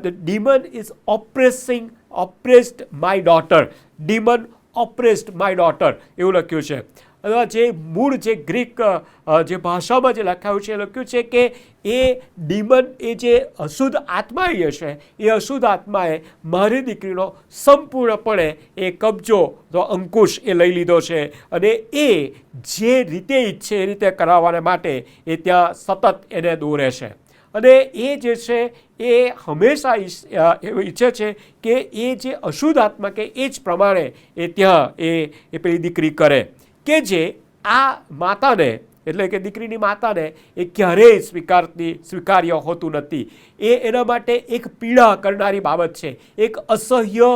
D: the demon is oppressed my daughter, demon oppressed my daughter એવું લખ્યું છે. અથવા જે મૂળ જે ગ્રીક જે ભાષામાં જે લખાયું છે એ લખ્યું છે કે એ ડીમન એ જે અશુદ્ધ આત્મા એ છે એ અશુદ્ધ આત્માએ મારી દીકરીનો સંપૂર્ણપણે એ કબજો તો અંકુશ એ લઈ લીધો છે અને એ જે રીતે ઈચ્છે એ રીતે કરાવવાને માટે એ ત્યાં સતત એને દોરે છે. અને એ જે છે એ હંમેશા એવું ઈચ્છે છે કે એ જે અશુદ્ધ આત્મા કે એ જ પ્રમાણે એ ત્યાં એ પેલી દીકરી કરે કે જે આ માતાને, એટલે કે દીકરીની માતાને એ ક્યારેય સ્વીકાર્ય હોતું નથી. એ એના માટે એક પીડા કરનારી બાબત છે, એક અસહ્ય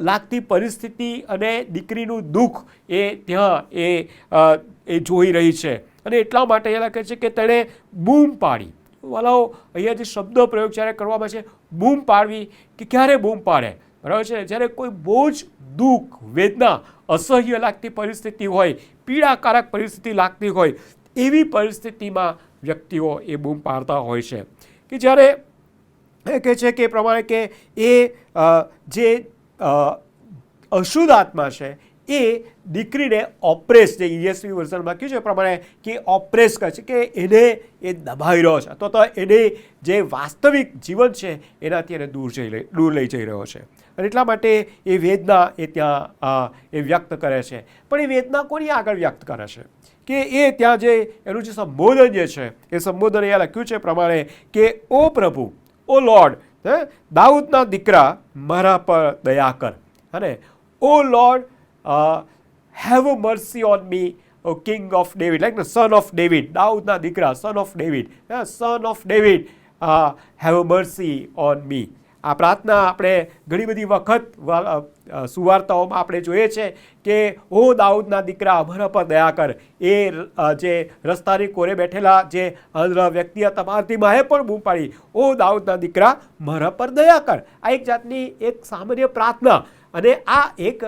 D: લાગતી પરિસ્થિતિ અને દીકરીનું દુઃખ એ ત્યાં એ જોઈ રહી છે. અને એટલા માટે એ લખે છે કે તેણે બૂમ પાડી. વાલાઓ, અહીંયા જે શબ્દ પ્રયોગ જ્યારે કરવામાં છે, બૂમ પાડવી, કે ક્યારે બૂમ પાડે, બરાબર છે, જ્યારે કોઈ બહુ જ દુઃખ, વેદના, અસહ્ય લાગતી પરિસ્થિતિ હોય, પીડાકારક પરિસ્થિતિ લાગતી હોય, એવી પરિસ્થિતિમાં વ્યક્તિઓ એ બૂમ પાડતા હોય છે. કે જ્યારે એ કહે છે કે પ્રમાણે કે એ જે અશુદ્ધ આત્મા છે એ દીકરીને ઓપ્રેસ, જે ESV વર્ઝનમાં કહ્યું છે એ પ્રમાણે કે ઓપ્રેસ કરે છે, કે એને એ દબાઈ રહ્યો છે અથવા તો એને જે વાસ્તવિક જીવન છે એનાથી એને દૂર લઈ જઈ રહ્યો છે. અને એટલા માટે એ વેદના એ ત્યાં એ વ્યક્ત કરે છે. પણ એ વેદના કોની આગળ વ્યક્ત કરે છે કે એ ત્યાં જે એનું જે સંબોધન જે છે એ સંબોધન અહીંયા લખ્યું છે પ્રમાણે કે ઓ પ્રભુ, ઓ લોર્ડ, દાઉદના દીકરા, મારા પર દયા કર. અને ઓ lord, have mercy on me, O King of David, like the son of David, દાઉદના દીકરા, son of David, son of David, have mercy on me. આ પ્રાર્થના આપણે ઘણી બધી વખત સુવાર્તાઓમાં આપણે જોઈએ છે કે ઓ દાઉદના દીકરા અમારા પર દયા કર. એ જે રસ્તાની કોરે બેઠેલા જે અંધ વ્યક્તિ હતા મારથી માએ પણ બૂમ પાડી, ઓ દાઉદના દીકરા મારા પર દયા કર. આ એક જાતની એક સામાન્ય પ્રાર્થના, અને આ એક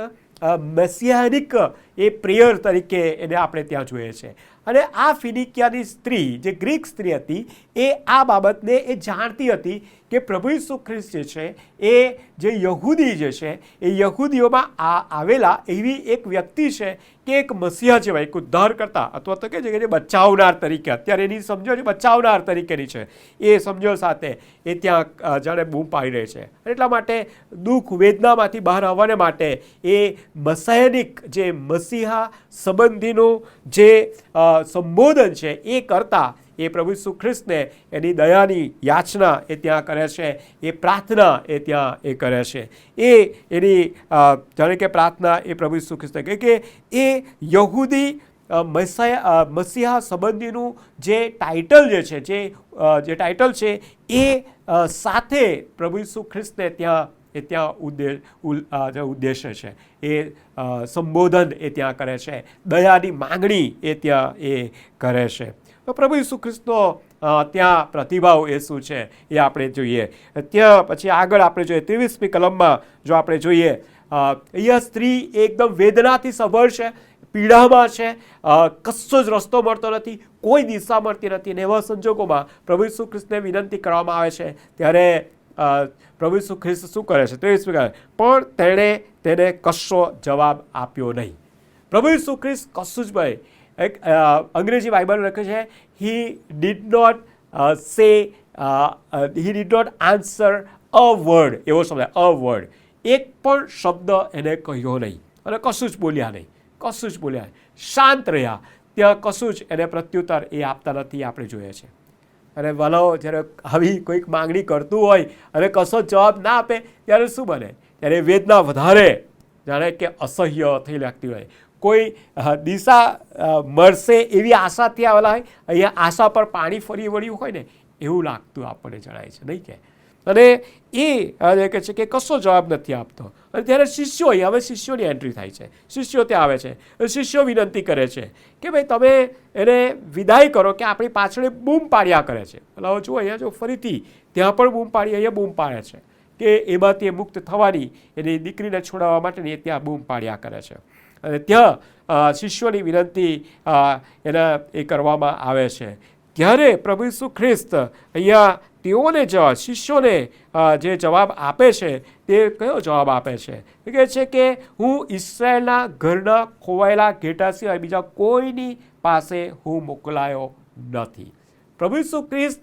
D: મેસિયાનિક એ પ્રેયર તરીકે એને આપણે ત્યાં જોઈએ છે. અને આ ફિનિકિયાની સ્ત્રી, જે ગ્રીક સ્ત્રી હતી, એ આ બાબતને એ જાણતી હતી કે પ્રભુ ઈસુ ખ્રિસ્ત જે છે એ જે યહૂદી જે છે એ યહૂદીઓમાં આવેલા એવી એક વ્યક્તિ છે કે એક મસીહા જેવા, એક ઉદ્ધાર કરતા, અથવા તો કે જે બચાવનાર તરીકે, અત્યારે એની સમજણ બચાવનાર તરીકેની છે, એ સમજણ સાથે એ ત્યાં જાણે બૂમ પાડી રહી છે. એટલા માટે દુઃખ વેદનામાંથી બહાર આવવાને માટે એ મસાયનિક જે મસીહા સંબંધીનું જે સંબોધન છે એ કરતા એ પ્રભુ ઈસુ ખ્રિસ્તને એની દયાની યાચના એ ત્યાં કરે છે, એ પ્રાર્થના એ ત્યાં એ કરે છે. એ એની જાણે કે પ્રાર્થના એ પ્રભુ ઈસુ ખ્રિસ્તને કહે કે એ યહૂદી મસીહા સંબંધીનું જે ટાઇટલ જે છે, જે ટાઇટલ છે એ સાથે પ્રભુ ઈસુ ખ્રિસ્તને ત્યાં ઉદ્દેશ્ય છે, એ સંબોધન એ ત્યાં કરે છે, દયાની માંગણી એ ત્યાં એ કરે છે. તો પ્રભુ ઈસુ ખ્રિસ્તનો ત્યાં પ્રતિભાવ એ શું છે એ આપણે જોઈએ. ત્યાં પછી આગળ આપણે જોઈએ 23મી કલમમાં જો આપણે જોઈએ, અહીંયા સ્ત્રી એકદમ વેદનાથી સભર છે, પીડામાં છે, કશો જ રસ્તો મળતો નથી, કોઈ દિશા મળતી નથી. ને એવા સંજોગોમાં પ્રભુ ઈસુ ખ્રિસ્તને વિનંતી કરવામાં આવે છે, ત્યારે પ્રભુ ઈસુ ખ્રિસ્ત શું કરે છે? 23મી કલમ, પણ તેણે તેને કશો જવાબ આપ્યો નહીં. પ્રભુ ઈસુ ખ્રિસ્ત કશું જ ભાઈ, એક અંગ્રેજી બાઇબલ લખે છે, he did not answer a word, એવો શબ્દ અ વર્ડ, એક પણ શબ્દ એને કહ્યો નહીં, અને કશું જ બોલ્યા નહીં, કશું જ બોલ્યા નહીં, શાંત રહ્યા. ત્યાં કશું જ એને પ્રત્યુત્તર એ આપતા નથી, આપણે જોઈએ છે. અને ભલો જ્યારે આવી કોઈક માંગણી કરતું હોય અને કશો જવાબ ના આપે ત્યારે શું બને? ત્યારે વેદના વધારે જાણે કે અસહ્ય થઈ લાગતી હોય. કોઈ દિશા મળશે એવી આશાથી આવેલા હોય, અહીંયા આશા પર પાણી ફરી વળ્યું હોય ને એવું લાગતું આપણને જણાય છે, નહીં કે? અને એ કહે છે કે કશો જવાબ નથી આપતો. અને ત્યારે શિષ્યો, હવે શિષ્યોની એન્ટ્રી થાય છે, શિષ્યો ત્યાં આવે છે, શિષ્યો વિનંતી કરે છે કે ભાઈ તમે એને વિદાય કરો કે આપણી પાછળ બૂમ પાડ્યા કરે છે. એટલે હવે જુઓ અહીંયા જો ફરીથી ત્યાં પણ બૂમ પાડી, અહીંયા બૂમ પાડે છે કે એમાંથી મુક્ત થવાની, એની દીકરીને છોડાવવા માટેની ત્યાં બૂમ પાડ્યા કરે છે. અને ત્યાં શિષ્યોની વિનંતી એના એ કરવામાં આવે છે. ત્યારે પ્રભુ ઈસુ ખ્રિસ્ત અહીંયા તેઓને શિષ્યોને જે જવાબ આપે છે તે કયો જવાબ આપે છે? એ કહે છે કે હું ઇસ્રાયેલના ઘરના ખોવાયેલા ઘેટા સિવાય બીજા કોઈની પાસે હું મોકલાયો નથી. પ્રભુ ઈસુ ખ્રિસ્ત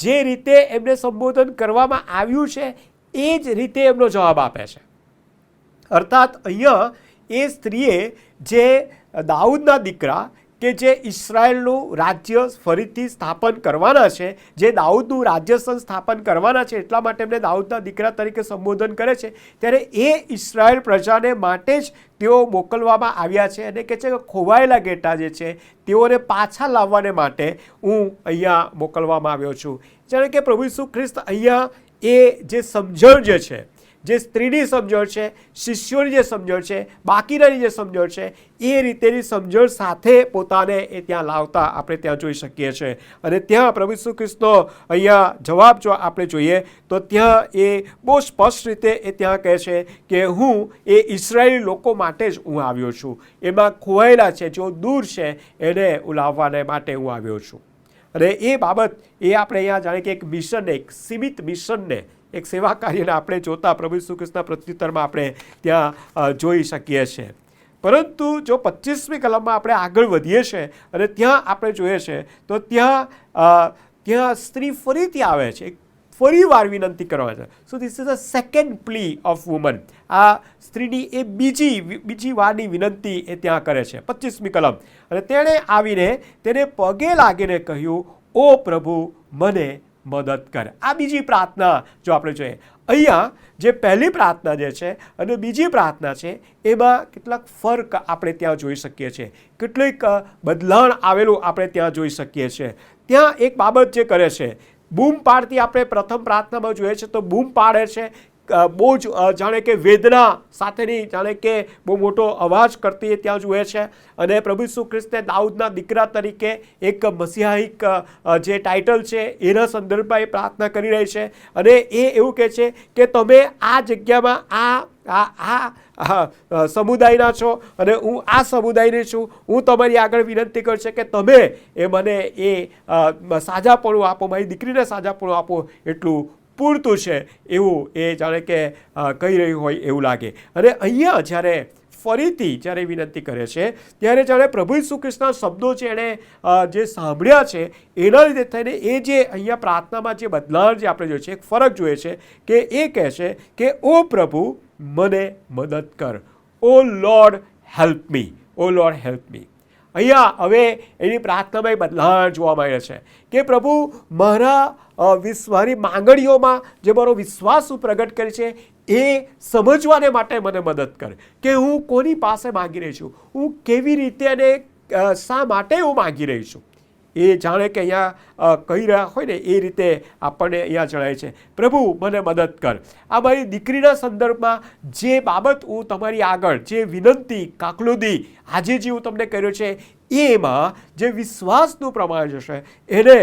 D: જે રીતે એમને સંબોધન કરવામાં આવ્યું છે એ જ રીતે એમનો જવાબ આપે છે. અર્થાત અહીંયા એ સ્ત્રીએ જે દાઉદના દીકરા કે જે ઇસ્રાયેલનું રાજ્ય ફરીથી સ્થાપન કરવાના છે, જે દાઉદનું રાજ્ય સ્થાપન કરવાના છે, એટલા માટે એમને દાઉદના દીકરા તરીકે સંબોધન કરે છે. ત્યારે એ ઇસ્રાયેલ પ્રજાને માટે જ તેઓ મોકલવામાં આવ્યા છે, અને કહે છે કે ખોવાયેલા ઘેટા જે છે તેઓને પાછા લાવવાને માટે હું અહીંયા મોકલવામાં આવ્યો છું. જાણે કે પ્રભુ ઈસુ ખ્રિસ્ત અહીંયા એ જે સમજણ જે છે, જે સ્ત્રીની સમજણ છે, શિષ્યોની જે સમજણ છે, બાકીનાની જે સમજણ છે, એ રીતેની સમજણ સાથે પોતાને એ ત્યાં લાવતા આપણે ત્યાં જોઈ શકીએ છીએ. અને ત્યાં પ્રભુ ઈસુ ખ્રિસ્તનો અહીંયા જવાબ જો આપણે જોઈએ તો ત્યાં એ બહુ સ્પષ્ટ રીતે એ ત્યાં કહે છે કે હું એ ઇસ્રાયેલી લોકો માટે જ હું આવ્યો છું, એમાં ખોવાયેલા છે, જો દૂર છે, એને લાવવાને માટે હું આવ્યો છું. અને એ બાબત એ આપણે અહીંયા જાણે કે એક મિશનને, એક સીમિત મિશનને, એક સેવા કાર્યને આપણે જોતા પ્રભુ ઈસુ ખ્રિસ્તના પ્રત્યુત્તરમાં આપણે ત્યાં જોઈ શકીએ છીએ. પરંતુ જો 25મી કલમમાં આપણે આગળ વધીએ છીએ અને ત્યાં આપણે જોઈએ છે તો ત્યાં સ્ત્રી ફરીથી આવે છે, ફરી વાર વિનંતી કરવા છે. So this is a second પ્લી of woman. આ સ્ત્રીની એ બીજી વારની વિનંતી એ ત્યાં કરે છે. 25મી કલમ, અને તેણે આવીને તેને પગે લાગીને કહ્યું, ઓ પ્રભુ મને મદદ કર. આ બીજી પ્રાર્થના જો આપણે જોઈએ. અહીંયા જે પહેલી પ્રાર્થના જે છે અને બીજી પ્રાર્થના છે એમાં કેટલાક ફર્ક આપણે ત્યાં જોઈ શકીએ છીએ, કેટલીક બદલાણ આવેલું આપણે ત્યાં જોઈ શકીએ છીએ. ત્યાં એક બાબત જે કરે છે બૂમ પાડતી આપણે પ્રથમ પ્રાર્થનામાં જોઈએ છે તો બૂમ પાડે છે, બહુ જ જાણે કે વેદના સાથેની, જાણે કે બહુ મોટો અવાજ કરતી ત્યાં જુએ છે. અને પ્રભુ ઈસુ ખ્રિસ્તે દાઉદના દીકરા તરીકે એક મસીહાઈક જે ટાઇટલ છે એના સંદર્ભમાં એ પ્રાર્થના કરી રહી છે. અને એ એવું કહે છે કે તમે આ જગ્યામાં આ સમુદાયના છો અને હું આ સમુદાયની છું. હું તમારી આગળ વિનંતી કરું છું કે તમે મને સાજાપણું આપો, મારી દીકરીને સાજાપણું આપો, એટલું પૂરતું છે એવું એ જાણે કે કહી રહ્યું હોય એવું લાગે. અને અહીંયા જ્યારે ફરીથી જ્યારે વિનંતી કરે છે ત્યારે જાણે પ્રભુ ઈસુ ખ્રિસ્તના શબ્દો છે એણે જે સાંભળ્યા છે એના લીધે થઈને એ જે અહીંયા પ્રાર્થનામાં જે બદલાવ જે આપણે જોઈએ છે, એક ફરક જોઈએ છે કે એ કહે છે કે ઓ પ્રભુ મને મદદ કર, ઓ લોર્ડ હેલ્પ મી, ઓ લોર્ડ હેલ્પ મી. અહીંયા હવે એની પ્રાર્થનામાં બદલાવ જોવા મળે છે કે પ્રભુ મારી માંગણીઓમાં જે મારો વિશ્વાસ હું પ્રગટ કરે છે એ સમજવાને માટે મને મદદ કર કે હું કોની પાસે માગી રહી છું, હું કેવી રીતે અને શા માટે હું માગી રહી છું. એ જાણે કે અહીંયા કહી રહ્યા હોય ને એ રીતે આપણને અહીંયા જણાય છે પ્રભુ મને મદદ કર. આ મારી દીકરીના સંદર્ભમાં જે બાબત હું તમારી આગળ જે વિનંતી કાકલુદી આજે જે હું તમને કર્યો છે એમાં જે વિશ્વાસનું પ્રમાણ જશે એને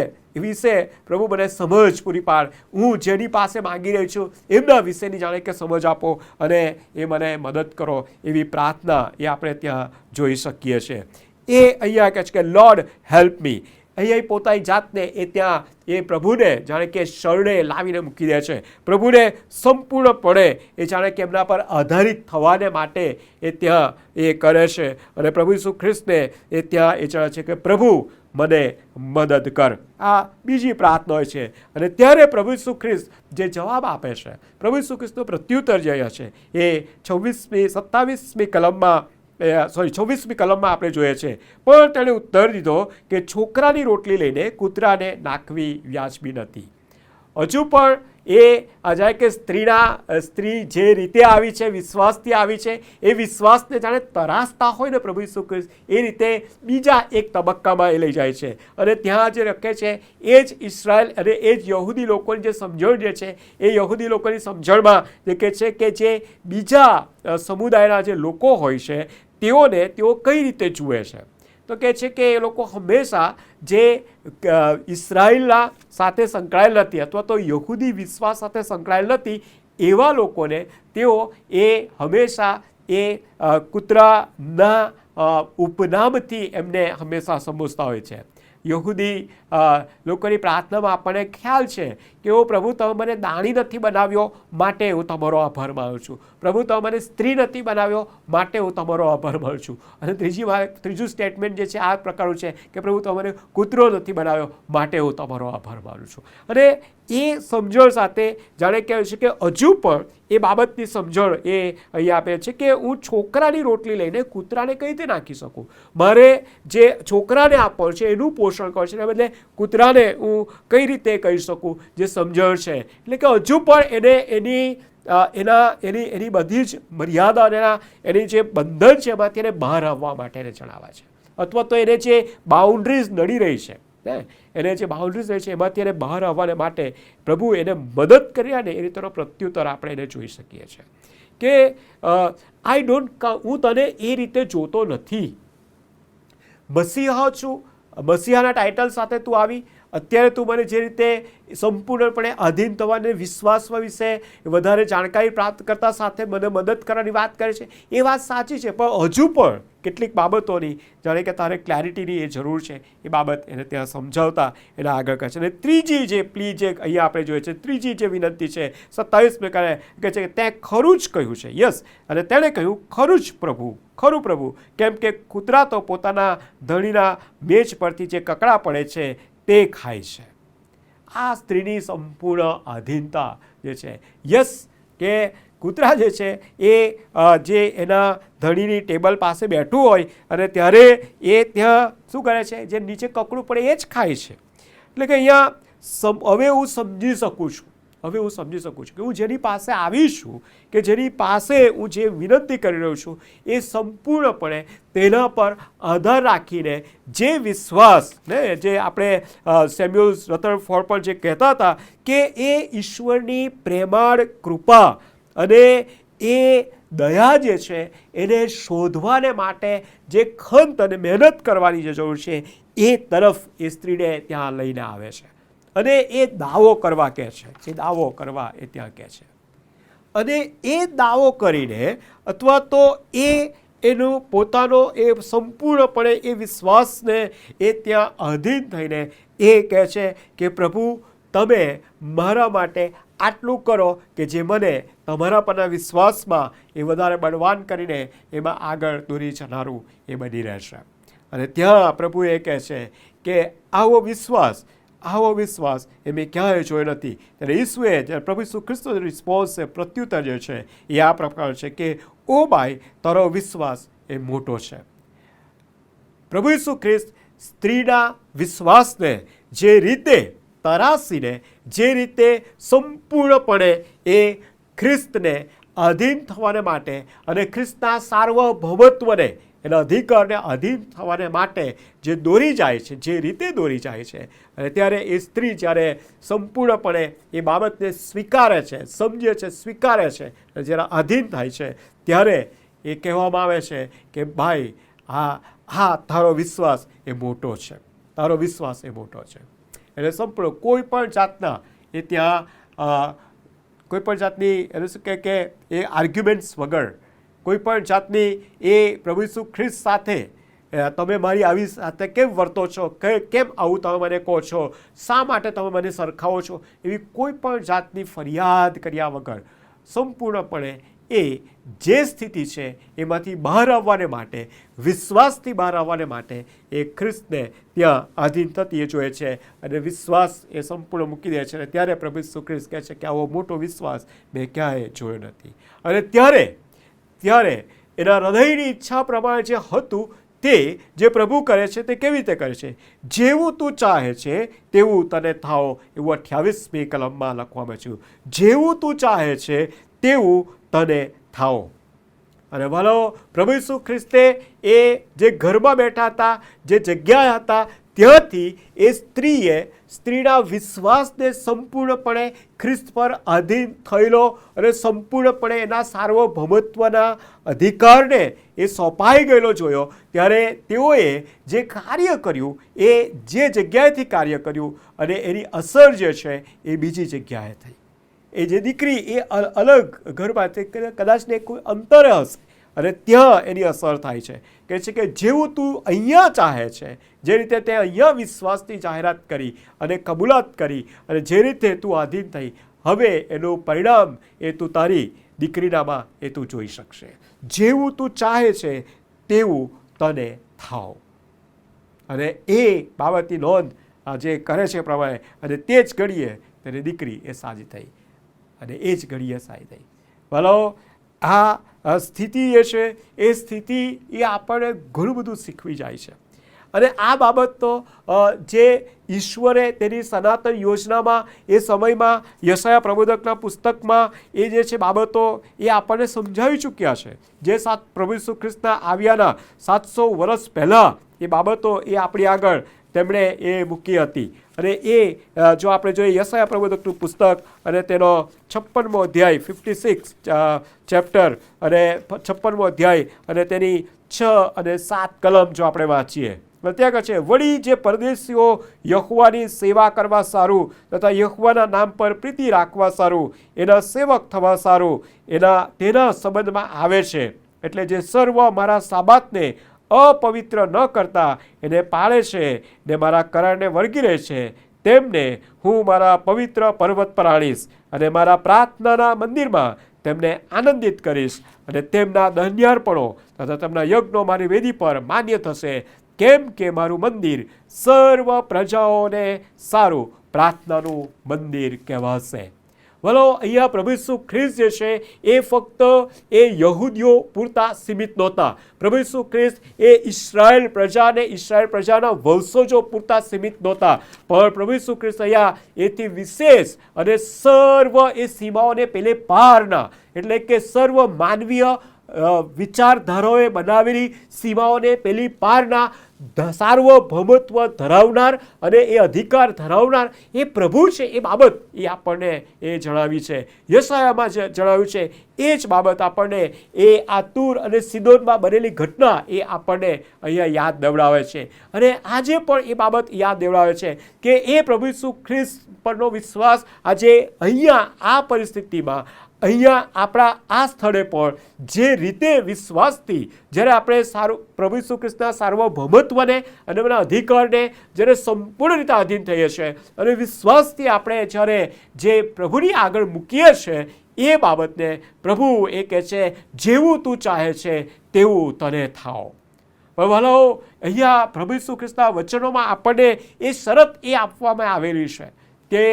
D: વિશે પ્રભુ મને સમજ પૂરી પાડ. હું જેની પાસે માગી રહી છું એમના વિશેની જાણે કે સમજ આપો અને એ મને મદદ કરો. એવી પ્રાર્થના એ આપણે ત્યાં જોઈ શકીએ છીએ. એ અહીંયા કહે છે કે લોર્ડ હેલ્પ મી. અહીંયા પોતાની જાતને એ ત્યાં એ પ્રભુને જાણે કે શરણે લાવીને મૂકી દે છે. પ્રભુને સંપૂર્ણપણે એ જાણે કે એમના પર આધારિત થવાને માટે એ ત્યાં એ કરે છે. અને પ્રભુ ઈસુ ખ્રિસ્તને એ ત્યાં એ જણાવે છે કે પ્રભુ મને મદદ કર. આ બીજી પ્રાર્થના હોય છે. અને ત્યારે પ્રભુ ઈસુ ખ્રિસ્ત જે જવાબ આપે છે, પ્રભુ ઈસુ ખ્રિસ્તનો પ્રત્યુત્તર જે છે એ 27મી કલમમાં 26મી કલમમાં આપણે જોઈએ છે. પણ તેણે ઉત્તર દીધો કે છોકરાની રોટલી લઈને કૂતરાને નાખવી વ્યાજબી નથી. હજુ પણ એ અજાય કે સ્ત્રી જે રીતે આવી છે, વિશ્વાસથી આવી છે, એ વિશ્વાસને જાણે તરાસતા હોય ને પ્રભુ ઈસુ ખ્રિસ્ત એ રીતે બીજા એક તબક્કામાં એ લઈ જાય છે. અને ત્યાં જે લખે છે એ જ ઇઝરાયલ અને એ જ યહૂદી લોકોની જે સમજણ જે છે એ યહૂદી લોકોની સમજણમાં જે કહે છે કે જે બીજા સમુદાયના જે લોકો હોય છે તેઓ કઈ રીતે જુએ છે. તો કહે છે કે એ લોકો હંમેશા જે ઇઝરાયલના સાથે સંકળાયેલ નથી અથવા તો યહૂદી વિશ્વાસ સાથે સંકળાયેલ નથી એવા લોકોને તેઓ એ હંમેશા એ કૂતરાના ઉપનામથી એમને હંમેશા સંબોધતા હોય છે. યહૂદી લોકોની પ્રાર્થનામાં આપણને ખ્યાલ છે કે ઓ પ્રભુ તમે મને દાણી નથી બનાવ્યો માટે હું તમારો આભાર માનું છું. પ્રભુ તમે મને સ્ત્રી નથી બનાવ્યો માટે હું તમારો આભાર માનું છું. અને ત્રીજું સ્ટેટમેન્ટ જે છે આ પ્રકારનું છે કે પ્રભુ તમે મને કૂતરો નથી બનાવ્યો માટે હું તમારો આભાર માનું છું. અને એ સમજણ સાથે જાણે કહે છે કે હજુ પણ એ બાબતની સમજણ એ અહીંયા આપે છે કે હું છોકરાની રોટલી લઈને કૂતરાને કઈ રીતે નાખી શકું. મારે જે છોકરાને આપવાનું છે એનું પોષણ કરશે એને બદલે કૂતરાને હું કઈ રીતે કહી શકું જે સમજણ છે. એટલે કે હજુ પણ એની બધી જ મર્યાદા અને એની જે બંધન છે એમાંથી એને બહાર આવવા માટે એને જણાવે છે. અથવા તો એને જે બાઉન્ડ્રીઝ નડી રહી છે એને જે બાઉન્ડ્રીઝ રહી છે એમાંથી એને બહાર આવવાને માટે પ્રભુ એને મદદ કરી અને એ રીતેનો પ્રત્યુત્તર આપણે એને જોઈ શકીએ છીએ કે હું તને એ રીતે જોતો નથી. મસીહા છું, મસીહાના ટાઇટલ સાથે તું આવી, અત્યારે તું મને જે રીતે સંપૂર્ણપણે આધીન થવાને વિશ્વાસવા વિશે વધારે જાણકારી પ્રાપ્ત કરતા સાથે મને મદદ કરવાની વાત કરે છે એ વાત સાચી છે. પણ હજુ પણ કેટલીક બાબતોની જાણે કે તારે ક્લેરિટીની એ જરૂર છે એ બાબત એને ત્યાં સમજાવતા એને આગળ કહે છે. અને ત્રીજી જે પ્લી જે અહીંયા આપણે જોઈએ છે, ત્રીજી જે વિનંતી છે 27 કહે છે કે તે ખરું જ કહ્યું છે. યસ. અને તેણે કહ્યું ખરું જ પ્રભુ, ખરું પ્રભુ, કેમ કે કૂતરા તો પોતાના ધણીના મેજ પરથી જે કકડા પડે છે તે ખાય છે. આ સ્ત્રીની સંપૂર્ણ આધીનતા જે છે. યસ, કે કૂતરા જે છે એ જે એના ધણીની ટેબલ પાસે બેઠું હોય અને ત્યારે એ ત્યાં શું કરે છે, જે નીચે કકડું પડે એ જ ખાય છે. એટલે કે અહીંયા હવે હું સમજી શકું છું, હવે હું સમજી શકું છું કે હું જેની પાસે આવી છું, કે જેની પાસે હું જે વિનંતી કરી રહ્યો છું, એ સંપૂર્ણપણે તેના પર આધાર રાખીને જે વિશ્વાસ ને જે આપણે સેમ્યુઅલ રથરફોર્ડ પણ જે કહેતા હતા કે એ ઈશ્વરની પ્રેમાળ કૃપા અને એ દયા જે છે એને શોધવાને માટે જે ખંત અને મહેનત કરવાની જે જરૂર છે એ તરફ એ સ્ત્રીને ત્યાં લઈને આવે છે અને એ દાવો કરવા કહે છે, એ દાવો કરવા એ ત્યાં કહે છે. અને એ દાવો કરીને અથવા તો એનો પોતાનો એ સંપૂર્ણપણે એ વિશ્વાસને એ ત્યાં અધીન થઈને એ કહે છે કે પ્રભુ તમે મારા માટે આટલું કરો કે જે મને તમારા પરના વિશ્વાસમાં એ વધારે બળવાન કરીને એમાં આગળ દોરી જનારું એ બની રહેશે. અને ત્યાં પ્રભુ એ કહે છે કે આવો વિશ્વાસ એ મેં ક્યાંય જોયો નથી. ત્યારે ઈસુએ જ્યારે પ્રભુ ઈસુ ખ્રિસ્તનો રિસ્પોન્સ પ્રત્યુત્તર જે છે એ આ પ્રકાર છે કે ઓ બાઈ તારો વિશ્વાસ એ મોટો છે. પ્રભુ ઈસુ ખ્રિસ્ત સ્ત્રીના વિશ્વાસને જે રીતે તરાસીને જે રીતે સંપૂર્ણપણે એ ખ્રિસ્તને અધીન થવાને માટે અને ખ્રિસ્તના સાર્વભૌમત્વને એના અધિકારને અધીન થવાને માટે જે દોરી જાય છે, જે રીતે દોરી જાય છે, અને ત્યારે એ સ્ત્રી જ્યારે સંપૂર્ણપણે એ બાબતને સ્વીકારે છે, સમજે છે, સ્વીકારે છે, જ્યારે અધીન થાય છે, ત્યારે એ કહેવામાં આવે છે કે ભાઈ હા તારો વિશ્વાસ એ મોટો છે, તારો વિશ્વાસ એ મોટો છે. એટલે સંપૂર્ણ કોઈ પણ જાતના એ ત્યાં કોઈ પણ જાતની એને શું કહે કે એ આર્ગ્યુમેન્ટ્સ વગર કોઈ પણ જાતની એ પ્રભુ ઈસુ ખ્રિસ્ત સાથે તમે મારી આવી સાથે કેમ વર્તો છો, કેમ આવું તમે મને કહો છો, શા માટે તમે મને સરખાવો છો, એવી કોઈ પણ જાતની ફરિયાદ કર્યા વગર સંપૂર્ણપણે એ જે સ્થિતિ છે એમાંથી બહાર આવવાને માટે, વિશ્વાસથી બહાર આવવાને માટે એ ખ્રિસ્તને ત્યાં આધીન થતી એ જોઈએ છે અને વિશ્વાસ એ સંપૂર્ણ મૂકી દે છે. અને ત્યારે પ્રભુ ઈસુ ખ્રિસ્ત કહે છે કે આવો મોટો વિશ્વાસ મેં ક્યાંય જોયો નથી. અને ત્યારે એના હૃદયની ઈચ્છા પ્રમાણે જે હતું તે જે પ્રભુ કરે છે તે કેવી રીતે કરે છે, જેવું તું ચાહે છે તેવું તને થાઓ, એવું 28મી કલમમાં લખવામાં છે. જેવું તું ચાહે છે તેવું તને થાઓ. અને ભલો પ્રભુ ઈસુ ખ્રિસ્તે એ જે ઘરમાં બેઠા હતા, જે જગ્યાએ હતા, ત્યાંથી એ સ્ત્રીના વિશ્વાસને સંપૂર્ણપણે ખ્રિસ્ત પર આધીન થયેલો અને સંપૂર્ણપણે એના સાર્વભૌમત્વના અધિકારને એ સોંપાઈ ગયેલો જોયો. ત્યારે તેઓએ જે કાર્ય કર્યું એ જે જગ્યાએથી કાર્ય કર્યું અને એની અસર જે છે એ બીજી જગ્યાએ થઈ. એ જે દીકરી એ અલગ ઘરમાં કદાચ ને કોઈ અંતરે હશે અને ત્યાં એની અસર થાય છે. કહે છે કે જેવું તું અહીંયા ચાહે છે, જે રીતે તે અહીંયા વિશ્વાસની જાહેરાત કરી અને કબૂલાત કરી અને જે રીતે તું આધીન થઈ, હવે એનું પરિણામ એ તું તારી દીકરીનામાં એ તું જોઈ શકશે. જેવું તું ચાહે છે તેવું તને થાવ. અને એ બાબતની નોંધ જે કરે છે પ્રમાણે અને તે જ ઘડીએ તેની દીકરી એ સાજી થઈ અને એ જ ઘડીએ સાજી થઈ. ભલો આ સ્થિતિ એ છે, એ સ્થિતિ એ આપણને ઘણું બધું શીખવી જાય છે. અને આ બાબત તો જે ઈશ્વરે તેની સનાતન યોજનામાં એ સમયમાં યશાયા પ્રબોધકના પુસ્તકમાં એ જે છે બાબતો એ આપણને સમજાવી ચૂક્યા છે. જે પ્રભુ ઈસુ ખ્રિસ્તના આવ્યાના 700 વર્ષ પહેલાં એ બાબતો એ આપણી આગળ તેમણે એ મૂકી હતી. અને એ જો આપણે જોઈએ યશાયા પ્રબોધકનું પુસ્તક અને તેનો 56મો અધ્યાય 56 ચેપ્ટર અને 56મો અધ્યાય અને તેની 6 અને 7 કલમ જો આપણે વાંચીએ, ત્યાં કહે છે વળી જે પરદેશીઓ યહોવાની સેવા કરવા સારું તથા યહોવાના નામ પર પ્રીતિ રાખવા સારું, એના સેવક થવા સારું તેના સંબંધમાં આવે છે. એટલે જે સર્વ મારા સાબાતને અપવિત્ર ન કરતા એને પાળે છે ને મારા કરારને વળગી રહે છે, તેમને હું મારા પવિત્ર પર્વત પર આણીશ અને મારા પ્રાર્થનાના મંદિરમાં તેમને આનંદિત કરીશ અને તેમના દહન્યાર્પણો તથા તેમના યજ્ઞો મારી વેદી પર માન્ય થશે, કેમ કે મારું મંદિર સર્વ પ્રજાઓને સારું પ્રાર્થનાનું મંદિર કહેવાશે. વલો અહીંયા પ્રભુ ઈસુ ખ્રિસ્ત જે છે એ ફક્ત એ યહૂદીઓ પૂરતા સીમિત નહોતા. પ્રભુ ઈસુ ખ્રિસ્ત એ ઇસ્રાયેલ પ્રજાના વંશજો પૂરતા સીમિત નહોતા, પણ પ્રભુ ઈસુ ખ્રિસ્ત અહીંયા એથી વિશેષ અને સર્વ એ સીમાઓને પેલે પારના, એટલે કે સર્વ માનવીય વિચારધારાઓએ બનાવેલી સીમાઓને પેલી પારના સાર્વભૌમત્વ ધરાવનાર અને એ અધિકાર ધરાવનાર એ પ્રભુ છે. એ બાબત એ આપણને એ જણાવી છે. યશાયામાં જે જણાવ્યું છે એ જ બાબત આપણને એ આ તૂર અને સિદોનમાં બનેલી ઘટના એ આપણને અહીંયા યાદ દેવડાવે છે. અને આજે પણ એ બાબત યાદ દેવડાવે છે કે એ પ્રભુ ઈસુ ખ્રિસ્ત પરનો વિશ્વાસ આજે અહીંયા આ પરિસ્થિતિમાં અહીંયા આપણા આ સ્થળે પણ જે રીતે વિશ્વાસથી જ્યારે આપણે પ્રભુ ઈસુ ખ્રિસ્તના સાર્વભૌમત્વને અને એના અધિકારને જ્યારે સંપૂર્ણ રીતે આધીન થઈએ છીએ અને વિશ્વાસથી આપણે જ્યારે જે પ્રભુની આગળ મૂકીએ છીએ એ બાબતને પ્રભુ એ કહે છે જેવું તું ચાહે છે તેવું તને થાવ. પણ ભલો અહીંયા પ્રભુ ઈસુ ખ્રિસ્તના વચનોમાં આપણને એ શરત એ આપવામાં આવેલી છે કે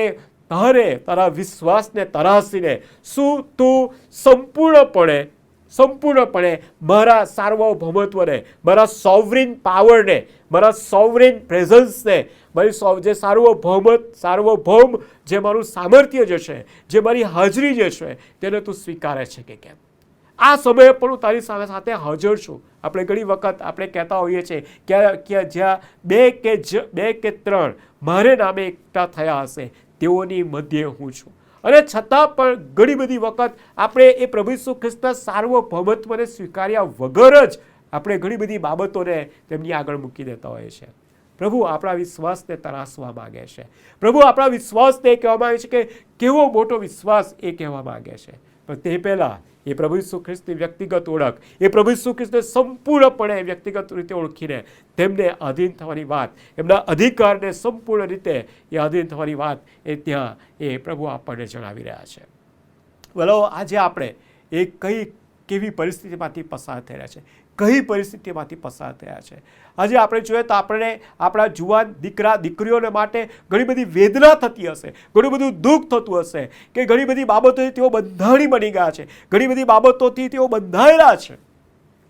D: તારે તારા વિશ્વાસને તરાસીને શું તું સંપૂર્ણપણે મારા સાર્વભૌમત્વને, મારા સોવરીન પાવરને, મારા સોવરીન પ્રેઝન્સને, મારી જે સાર્વભૌમ જે મારું સામર્થ્ય જે છે, જે મારી હાજરી જે છે તેને તું સ્વીકારે છે કે કેમ? આ સમયે પણ હું તારી સાથે હાજર છું. આપણે ઘણી વખત આપણે કહેતા હોઈએ છીએ કે જ્યાં બે કે ત્રણ મારે નામે એકઠા થયા હશે તેઓની મધ્યે હું છું. અને છતાં પણ ઘણી બધી વખત આપણે એ પ્રભુ ઈસુ ખ્રિસ્તના સાર્વભૌમત્વને સ્વીકાર્યા વગર જ આપણે ઘણી બધી બાબતોને તેમની આગળ મૂકી દેતા હોઈએ છીએ. પ્રભુ આપણા વિશ્વાસને તરાસવા માગે છે. પ્રભુ આપણા વિશ્વાસને કહેવામાં આવે છે કે કેવો મોટો વિશ્વાસ એ કહેવા માગે છે. પણ તે પહેલાં એ પ્રભુ ઈસુ ખ્રિસ્તની વ્યક્તિગત ઓળખ, એ પ્રભુ ઈસુ ખ્રિસ્તને સંપૂર્ણપણે વ્યક્તિગત રીતે ઓળખીને તેમને આધીન થવાની વાત, એમના અધિકારને સંપૂર્ણ રીતે એ આધીન થવાની વાત એ ત્યાં એ પ્રભુ આપણને જણાવી રહ્યા છે. વલો આજે આપણે એ કેવી પરિસ્થિતિમાંથી પસાર થઈ રહ્યા છે, કઈ પરિસ્થિતિમાંથી પસાર થયા છે. આજે આપણે જોઈએ તો આપણે આપણા જુવાન દીકરીઓને માટે ઘણી બધી વેદના થતી હશે, ઘણું બધું દુઃખ થતું હશે કે ઘણી બધી બાબતોથી તેઓ બંધાણી બની ગયા છે, ઘણી બધી બાબતોથી તેઓ બંધાયેલા છે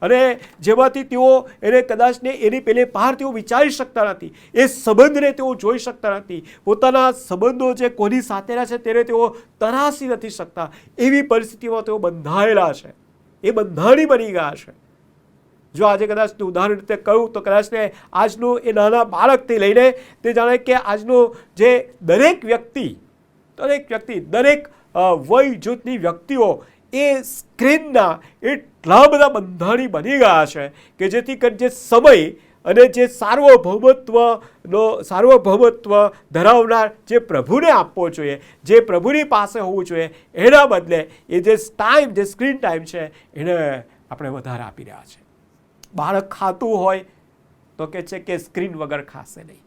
D: અને જેમાંથી તેઓ એને કદાચને એની પેલે પાર તેઓ વિચારી શકતા નથી, એ સંબંધને તેઓ જોઈ શકતા નથી, પોતાના સંબંધો જે કોની સાથેના છે તેને તેઓ તરાસી નથી શકતા. એવી પરિસ્થિતિમાં તેઓ બંધાયેલા છે, એ બંધાણી બની ગયા છે. જો આજે કદાચ ઉદાહરણ રીતે કહું તો કદાચને આજનું એ નાના બાળકથી લઈને તે જાણે કે આજનું જે દરેક વ્યક્તિ દરેક વય જૂથની વ્યક્તિઓ એ સ્ક્રીનના એટલા બધા બંધાણી બની ગયા છે કે જેથી કરી જે સમય અને જે સાર્વભૌમત્વ ધરાવનાર જે પ્રભુને આપવો જોઈએ, જે પ્રભુની પાસે હોવું જોઈએ, એના બદલે એ જે સ્ક્રીન ટાઈમ છે એને આપણે વધારે આપી રહ્યા છે. બાળક ખાતું હોય તો કહે છે કે સ્ક્રીન વગર ખાશે નહીં.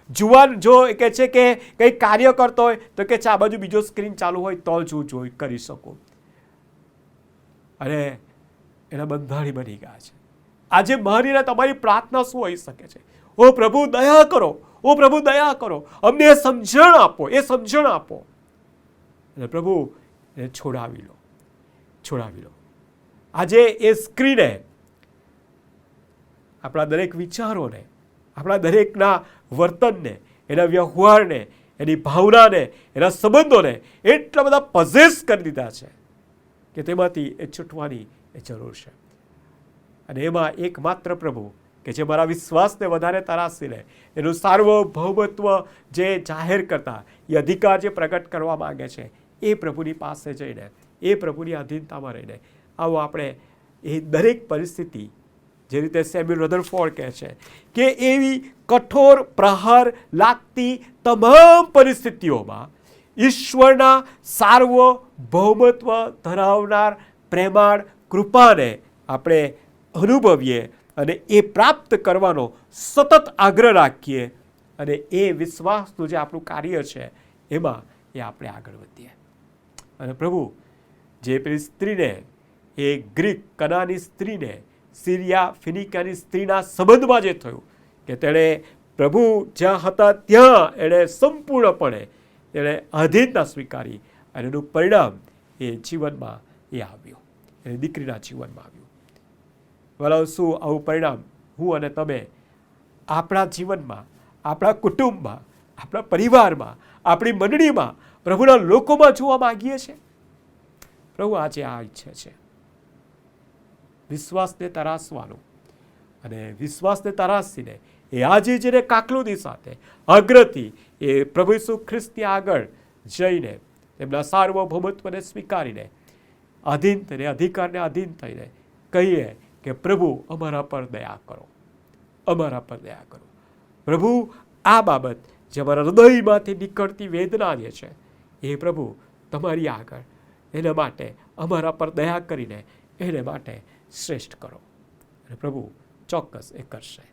D: જુવાન જો કહે છે કે કંઈ કાર્ય કરતો હોય તો કે આ બાજુ બીજો સ્ક્રીન ચાલુ હોય તો જ હું કરી શકું. અને એના બંધાણી બની ગયા છે. આજે મારી ને તમારી પ્રાર્થના શું હોઈ શકે છે? ઓ પ્રભુ દયા કરો, ઓ પ્રભુ દયા કરો, અમને એ સમજણ આપો. અને પ્રભુ એને છોડાવી લો. આજે એ સ્ક્રીને આપણા દરેક વિચારોને, આપણા દરેકના વર્તનને, એના વ્યવહારને, એની ભાવનાને, એના સંબંધોને એટલા બધા પોઝેસ કરી દીધા છે કે તેમાંથી એ છૂટવાની એ જરૂર છે. અને એમાં એકમાત્ર પ્રભુ કે જે મારા વિશ્વાસને વધારે તરાસી લે, એનું સાર્વભૌમત્વ જે જાહેર કરતા, એ અધિકાર જે પ્રગટ કરવા માગે છે, એ પ્રભુની પાસે જઈને, એ પ્રભુની આધીનતામાં રહીને આવો આપણે એ દરેક પરિસ્થિતિ, જે રીતે સેમ્યુઅલ રધરફોર્ડ કહે છે કે એવી કઠોર પ્રહાર લાગતી તમામ પરિસ્થિતિઓમાં ઈશ્વરના સાર્વભૌમત્વ ધરાવનાર પ્રેમાળ કૃપાને આપણે અનુભવીએ અને એ પ્રાપ્ત કરવાનો સતત આગ્રહ રાખીએ અને એ વિશ્વાસનું જે આપણું કાર્ય છે એમાં એ આપણે આગળ વધીએ. અને પ્રભુ જે પેલી સ્ત્રીને, એ ગ્રીક કનાની સ્ત્રીને સિરિયા ફિનિકાની સ્ત્રીના સંબંધમાં જે થયું કે તેણે પ્રભુ જ્યાં હતા ત્યાં એણે સંપૂર્ણપણે એણે આધીનતા સ્વીકારી અને એનું પરિણામ એ જીવનમાં એ આવ્યું, એની દીકરીના જીવનમાં આવ્યું. વલાવ શું આવું પરિણામ હું અને તમે આપણા જીવનમાં, આપણા કુટુંબમાં, આપણા પરિવારમાં, આપણી મંડળીમાં, પ્રભુના લોકોમાં જોવા માંગીએ છીએ? પ્રભુ આજે આ ઈચ્છે છે, વિશ્વાસને તરાસવાનો. અને વિશ્વાસને તરાસીને એ આજે જેને કાકલુની સાથે અગ્રથી એ પ્રભુ ઈસુ ખ્રિસ્તની આગળ જઈને તેમના સાર્વભૌમત્વને સ્વીકારીને આધીન થઈને, અધિકારને આધીન થઈને કહીએ કે પ્રભુ અમારા પર દયા કરો, અમારા પર દયા કરો. પ્રભુ આ બાબત જે અમારા હૃદયમાંથી નીકળતી વેદના જે છે એ પ્રભુ તમારી આગળ એના માટે અમારા પર દયા કરીને એને માટે શ્રેષ્ઠ કરો. અને પ્રભુ ચોક્કસ એ કરશે.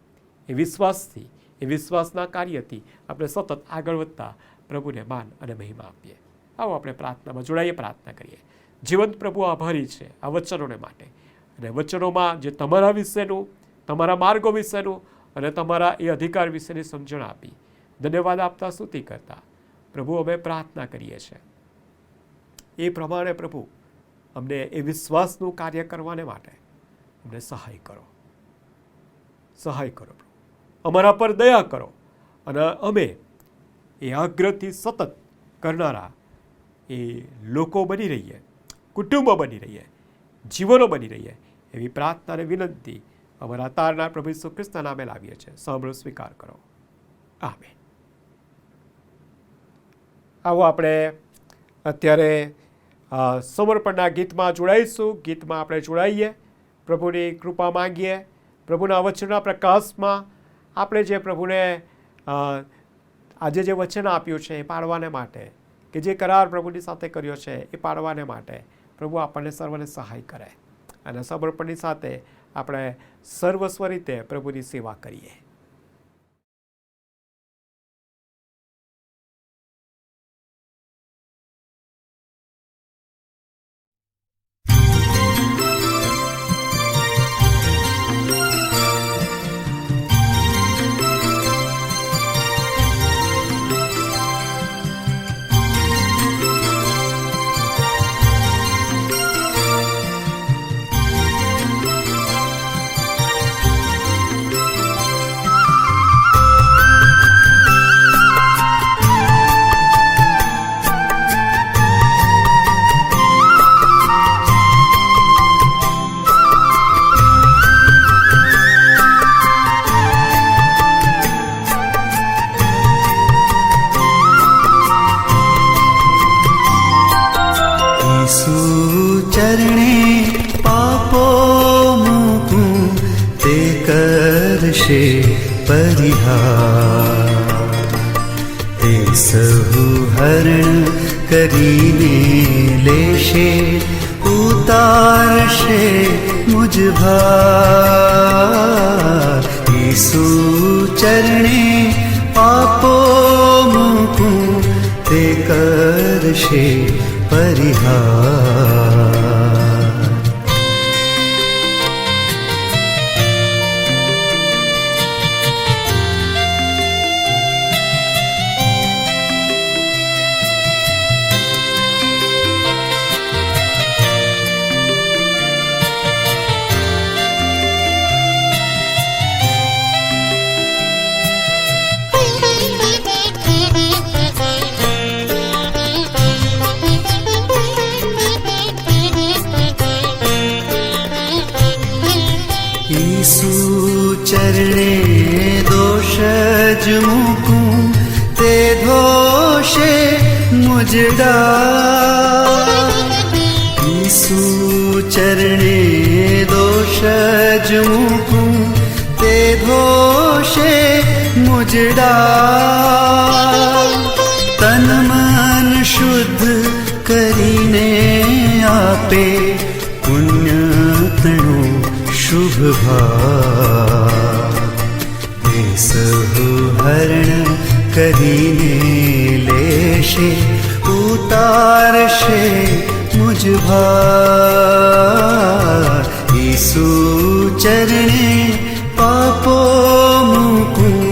D: એ વિશ્વાસથી, એ વિશ્વાસના કાર્યથી આપણે સતત આગળ વધતા પ્રભુને માન અને મહિમા આપીએ. આવો આપણે પ્રાર્થનામાં જોડાઈએ, પ્રાર્થના કરીએ. જીવંત પ્રભુ આભારી છે આ વચનોને માટે, અને વચનોમાં જે તમારા વિશેનું, તમારા માર્ગો વિશેનું અને તમારા એ અધિકાર વિશેની સમજણ આપી, ધન્યવાદ આપતા સ્તુતિ કરતા પ્રભુ અમે પ્રાર્થના કરીએ છીએ એ પ્રમાણે પ્રભુ અમને એ વિશ્વાસનું કાર્ય કરવાને માટે અમને સહાય કરો, સહાય કરો પ્રભુ. અમારા પર દયા કરો અને અમે એ આગ્રહથી સતત કરનારા એ લોકો બની રહીએ, કુટુંબો બની રહીએ, જીવનો બની રહીએ એવી પ્રાર્થના અને વિનંતી અમારા તારનાર પ્રભુ ઈસુ ખ્રિસ્તના નામે લાવીએ છીએ. સાંભળો, સ્વીકાર કરો. આમેન. આવો આપણે અત્યારે સમર્પણના ગીતમાં જોડાઈશું. ગીતમાં આપણે જોડાઈએ, પ્રભુની કૃપા માંગીએ, પ્રભુના વચનના પ્રકાશમાં આપણે જે પ્રભુને આજે જે વચન આપ્યું છે એ પાળવાને માટે, કે જે કરાર પ્રભુની સાથે કર્યો છે એ પાળવાને માટે પ્રભુ આપણને સર્વને સહાય કરે અને સમર્પણની સાથે આપણે સર્વસ્વ રીતે પ્રભુની સેવા કરીએ.
G: કરીને લેશે, ઉતારશે મુજ ભાર. ઈસુ ચરણે પાપો મૂકું, તે કરશે પરિહાર. ચરણે દોષ જ મૂકું, તે ધોશે મુજડા. ઈસુ ચરણે દોષ જ મૂકું, તે ધોશે મુજડા. તન મન શુદ્ધ કરીને આપે પુણ્યતણો શુભ ભાવ. હરણ કરીને લેશે, ઉતારશે મુજ ભાર. ઈસુ ચરણે પાપો મૂકું,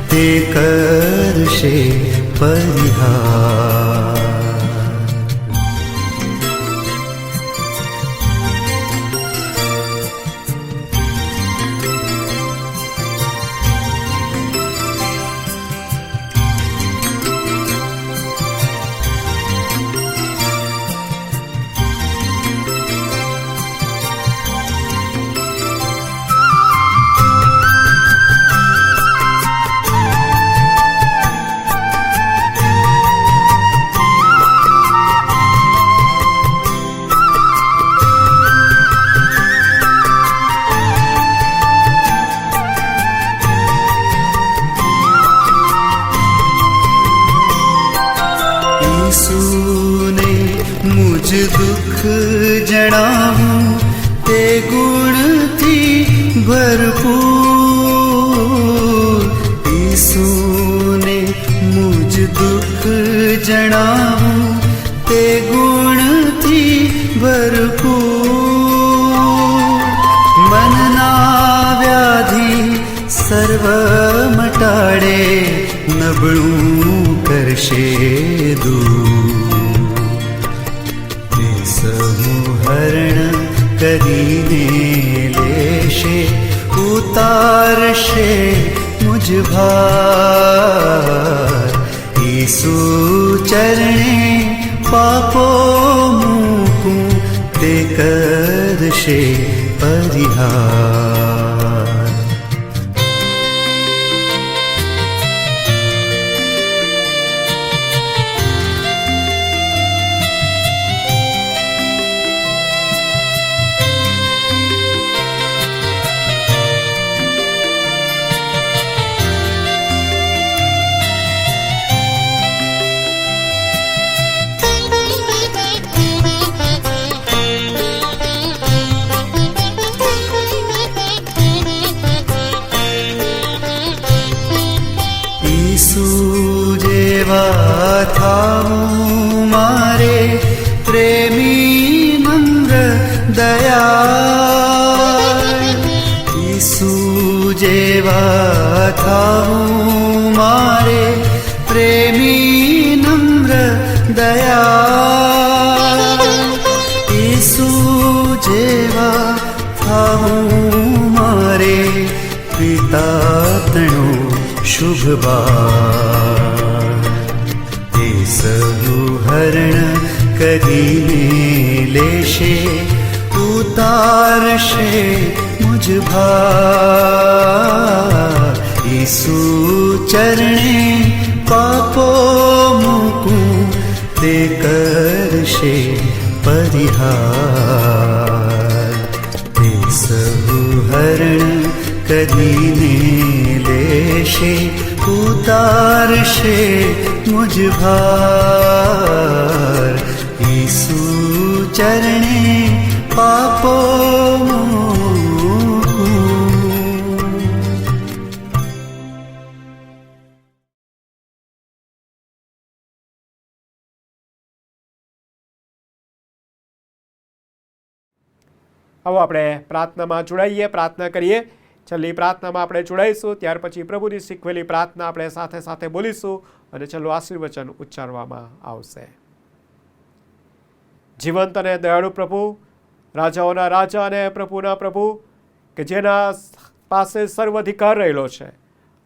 G: તે કરશે પરિહાર. સર્વ મટાડે નબળું કરશે દૂર તે સમૂહરણ કરીને લેશે ઉતારશે મુझ ભાર ઈસુ ચરણે પાપો મૂકું તે કરશે પરિહાર થાવું મારે પ્રેમી નમ્ર દયા ઈસુ જેવા થાવું મારે પ્રેમી નમ્ર દયા ઈસુ જેવા થાવું મારે પિતા તણો શુભ બા સહુહરણ કરીને લેશે ઉતારશે મુझ ભાર ઈસુ ચરણે પાપો મૂકું તે કરશે પરિહાર તે સહુહરણ કરીને લેશે ઉતારશે મુझ ભાર ઈસુ ચરણે પાપો
D: આવો આપણે પ્રાર્થનામાં જોડાઈએ, પ્રાર્થના કરીએ. છેલ્લી પ્રાર્થનામાં આપણે જોડાઈશું, ત્યાર પછી પ્રભુની શીખવેલી પ્રાર્થના આપણે સાથે સાથે બોલીશું અને છેલ્લું આશીર્વચન ઉચ્ચારવામાં આવશે. જીવંત અને દયાળુ પ્રભુ, રાજાઓના રાજા અને પ્રભુના પ્રભુ, કે જેના પાસે સર્વ અધિકાર રહેલો છે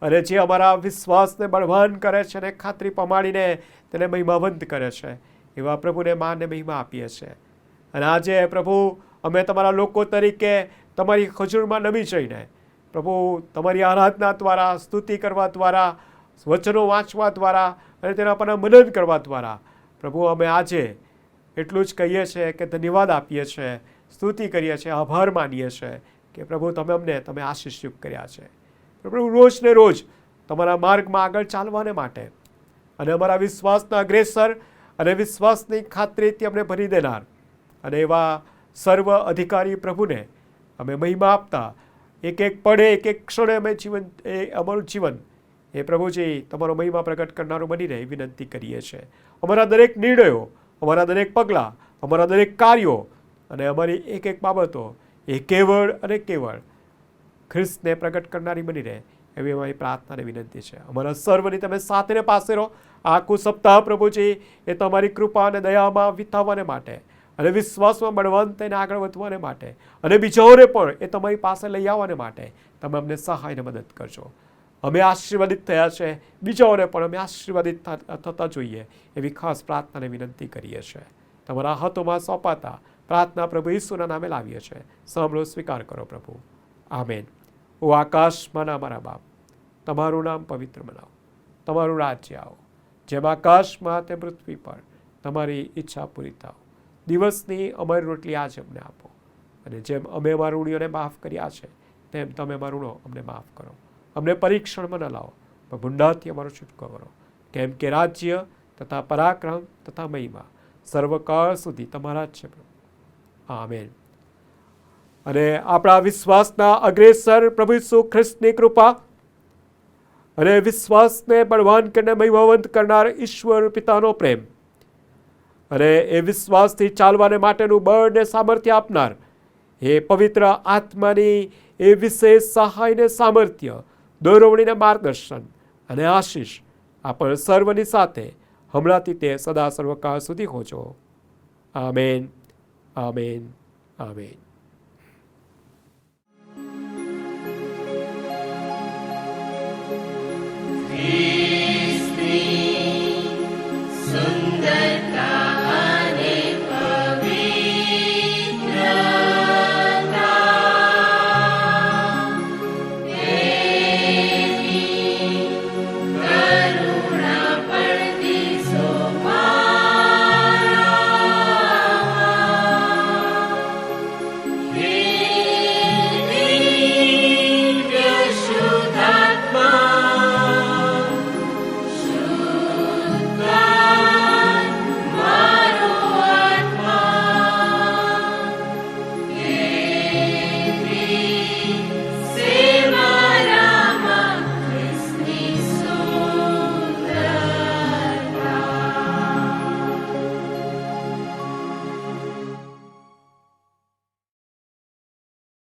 D: અને જે અમારા વિશ્વાસને બળવાન કરે છે અને ખાતરી પમાડીને તેને મહિમાવંત કરે છે, એવા પ્રભુને માનને મહિમા આપીએ છીએ. અને આજે પ્રભુ અમે તમારા લોકો તરીકે તમારી હજુરમાં નમી જઈને પ્રભુ તમારી આરાધના દ્વારા, સ્તુતિ કરવા દ્વારા, વચનો વાંચવા દ્વારા અને તેના પરના મનન કરવા દ્વારા પ્રભુ અમે આજે એટલું જ કહીએ છીએ કે ધન્યવાદ આપીએ છીએ, સ્તુતિ કરીએ છીએ, આભાર માનીએ છીએ કે પ્રભુ તમે આશીષયુક્ત કર્યા છે. પ્રભુ રોજ ને રોજ તમારા માર્ગમાં આગળ ચાલવાને માટે અને અમારા વિશ્વાસના અગ્રેસર અને વિશ્વાસની ખાતરીથી અમને ભરી દેનાર અને એવા સર્વ અધિકારી પ્રભુને અમે મહિમા આપતા એક એક પડે, એક એક ક્ષણે અમે અમારું જીવન એ પ્રભુજી તમારો મહિમા પ્રગટ કરનારું બની રહે વિનંતી કરીએ છીએ. અમારા દરેક નિર્ણયો, અમારા દરેક પગલાં, અમારા દરેક કાર્યો અને અમારી એક એક બાબતો એ કેવળ અને કેવળ ખ્રિસ્તને પ્રગટ કરનારી બની રહે એવી અમારી પ્રાર્થનાને વિનંતી છે. અમારા સર્વની તમે સાથેને પાસે રહો. આખું સપ્તાહ પ્રભુજી એ તમારી કૃપા અને દયામાં વિતાવવાને માટે અને વિશ્વાસમાં બળવાન થઈને આગળ વધવાને માટે અને બીજાઓને પણ એ તમારી પાસે લઈ આવવાને માટે તમે અમને સહાય અને મદદ કરજો. અમે આશીર્વાદિત થયા છે, બીજાઓને પણ અમે આશીર્વાદિત થતા જોઈએ એવી ખાસ પ્રાર્થનાને વિનંતી કરીએ છીએ. તમારા હાથોમાં સોંપાતા પ્રાર્થના પ્રભુ ઈસુના નામે લાવીએ છીએ. સાંભળો, સ્વીકાર કરો પ્રભુ. આમેન. ઓ આકાશમાંના અમારા બાપ, તમારું નામ પવિત્ર બનાવો, તમારું રાજ્ય આવો, જેમ આકાશમાં તેમ પૃથ્વી પર તમારી ઈચ્છા પૂરી થાવ. દિવસની અમારી રોટલી આજે અમને આપો અને જેમ અમે અમારા ઋણીઓને માફ કર્યા છે તેમ તમે અમારા ઋણો અમને માફ કરો. અમને પરીક્ષણમાં ન લાવો પણ ભૂંડાથી અમારો છૂટકો કરો, કેમ કે રાજ્ય તથા પરાક્રમ તથા મહિમા સર્વકાળ સુધી તમારા જ છે પ્રભુ. આમેન. અને આપણા વિશ્વાસના અગ્રેસર પ્રભુ ઈસુ ખ્રિસ્તની કૃપા અને વિશ્વાસને બળવાન કરીને મહિમાવંત કરનાર ઈશ્વર પિતાનો પ્રેમ અને એ વિશ્વાસથી ચાલવાને માટેનું બળ ને સામર્થ્ય આપનાર એ પવિત્ર આત્માની એ વિશેષ સહાય ને સામર્થ્ય દોરવણીને માર્ગદર્શન અને આશીષ આપણ સર્વની સાથે હમણાંથી તે સદા સર્વકાળ સુધી હોજો. Amen, amen, amen.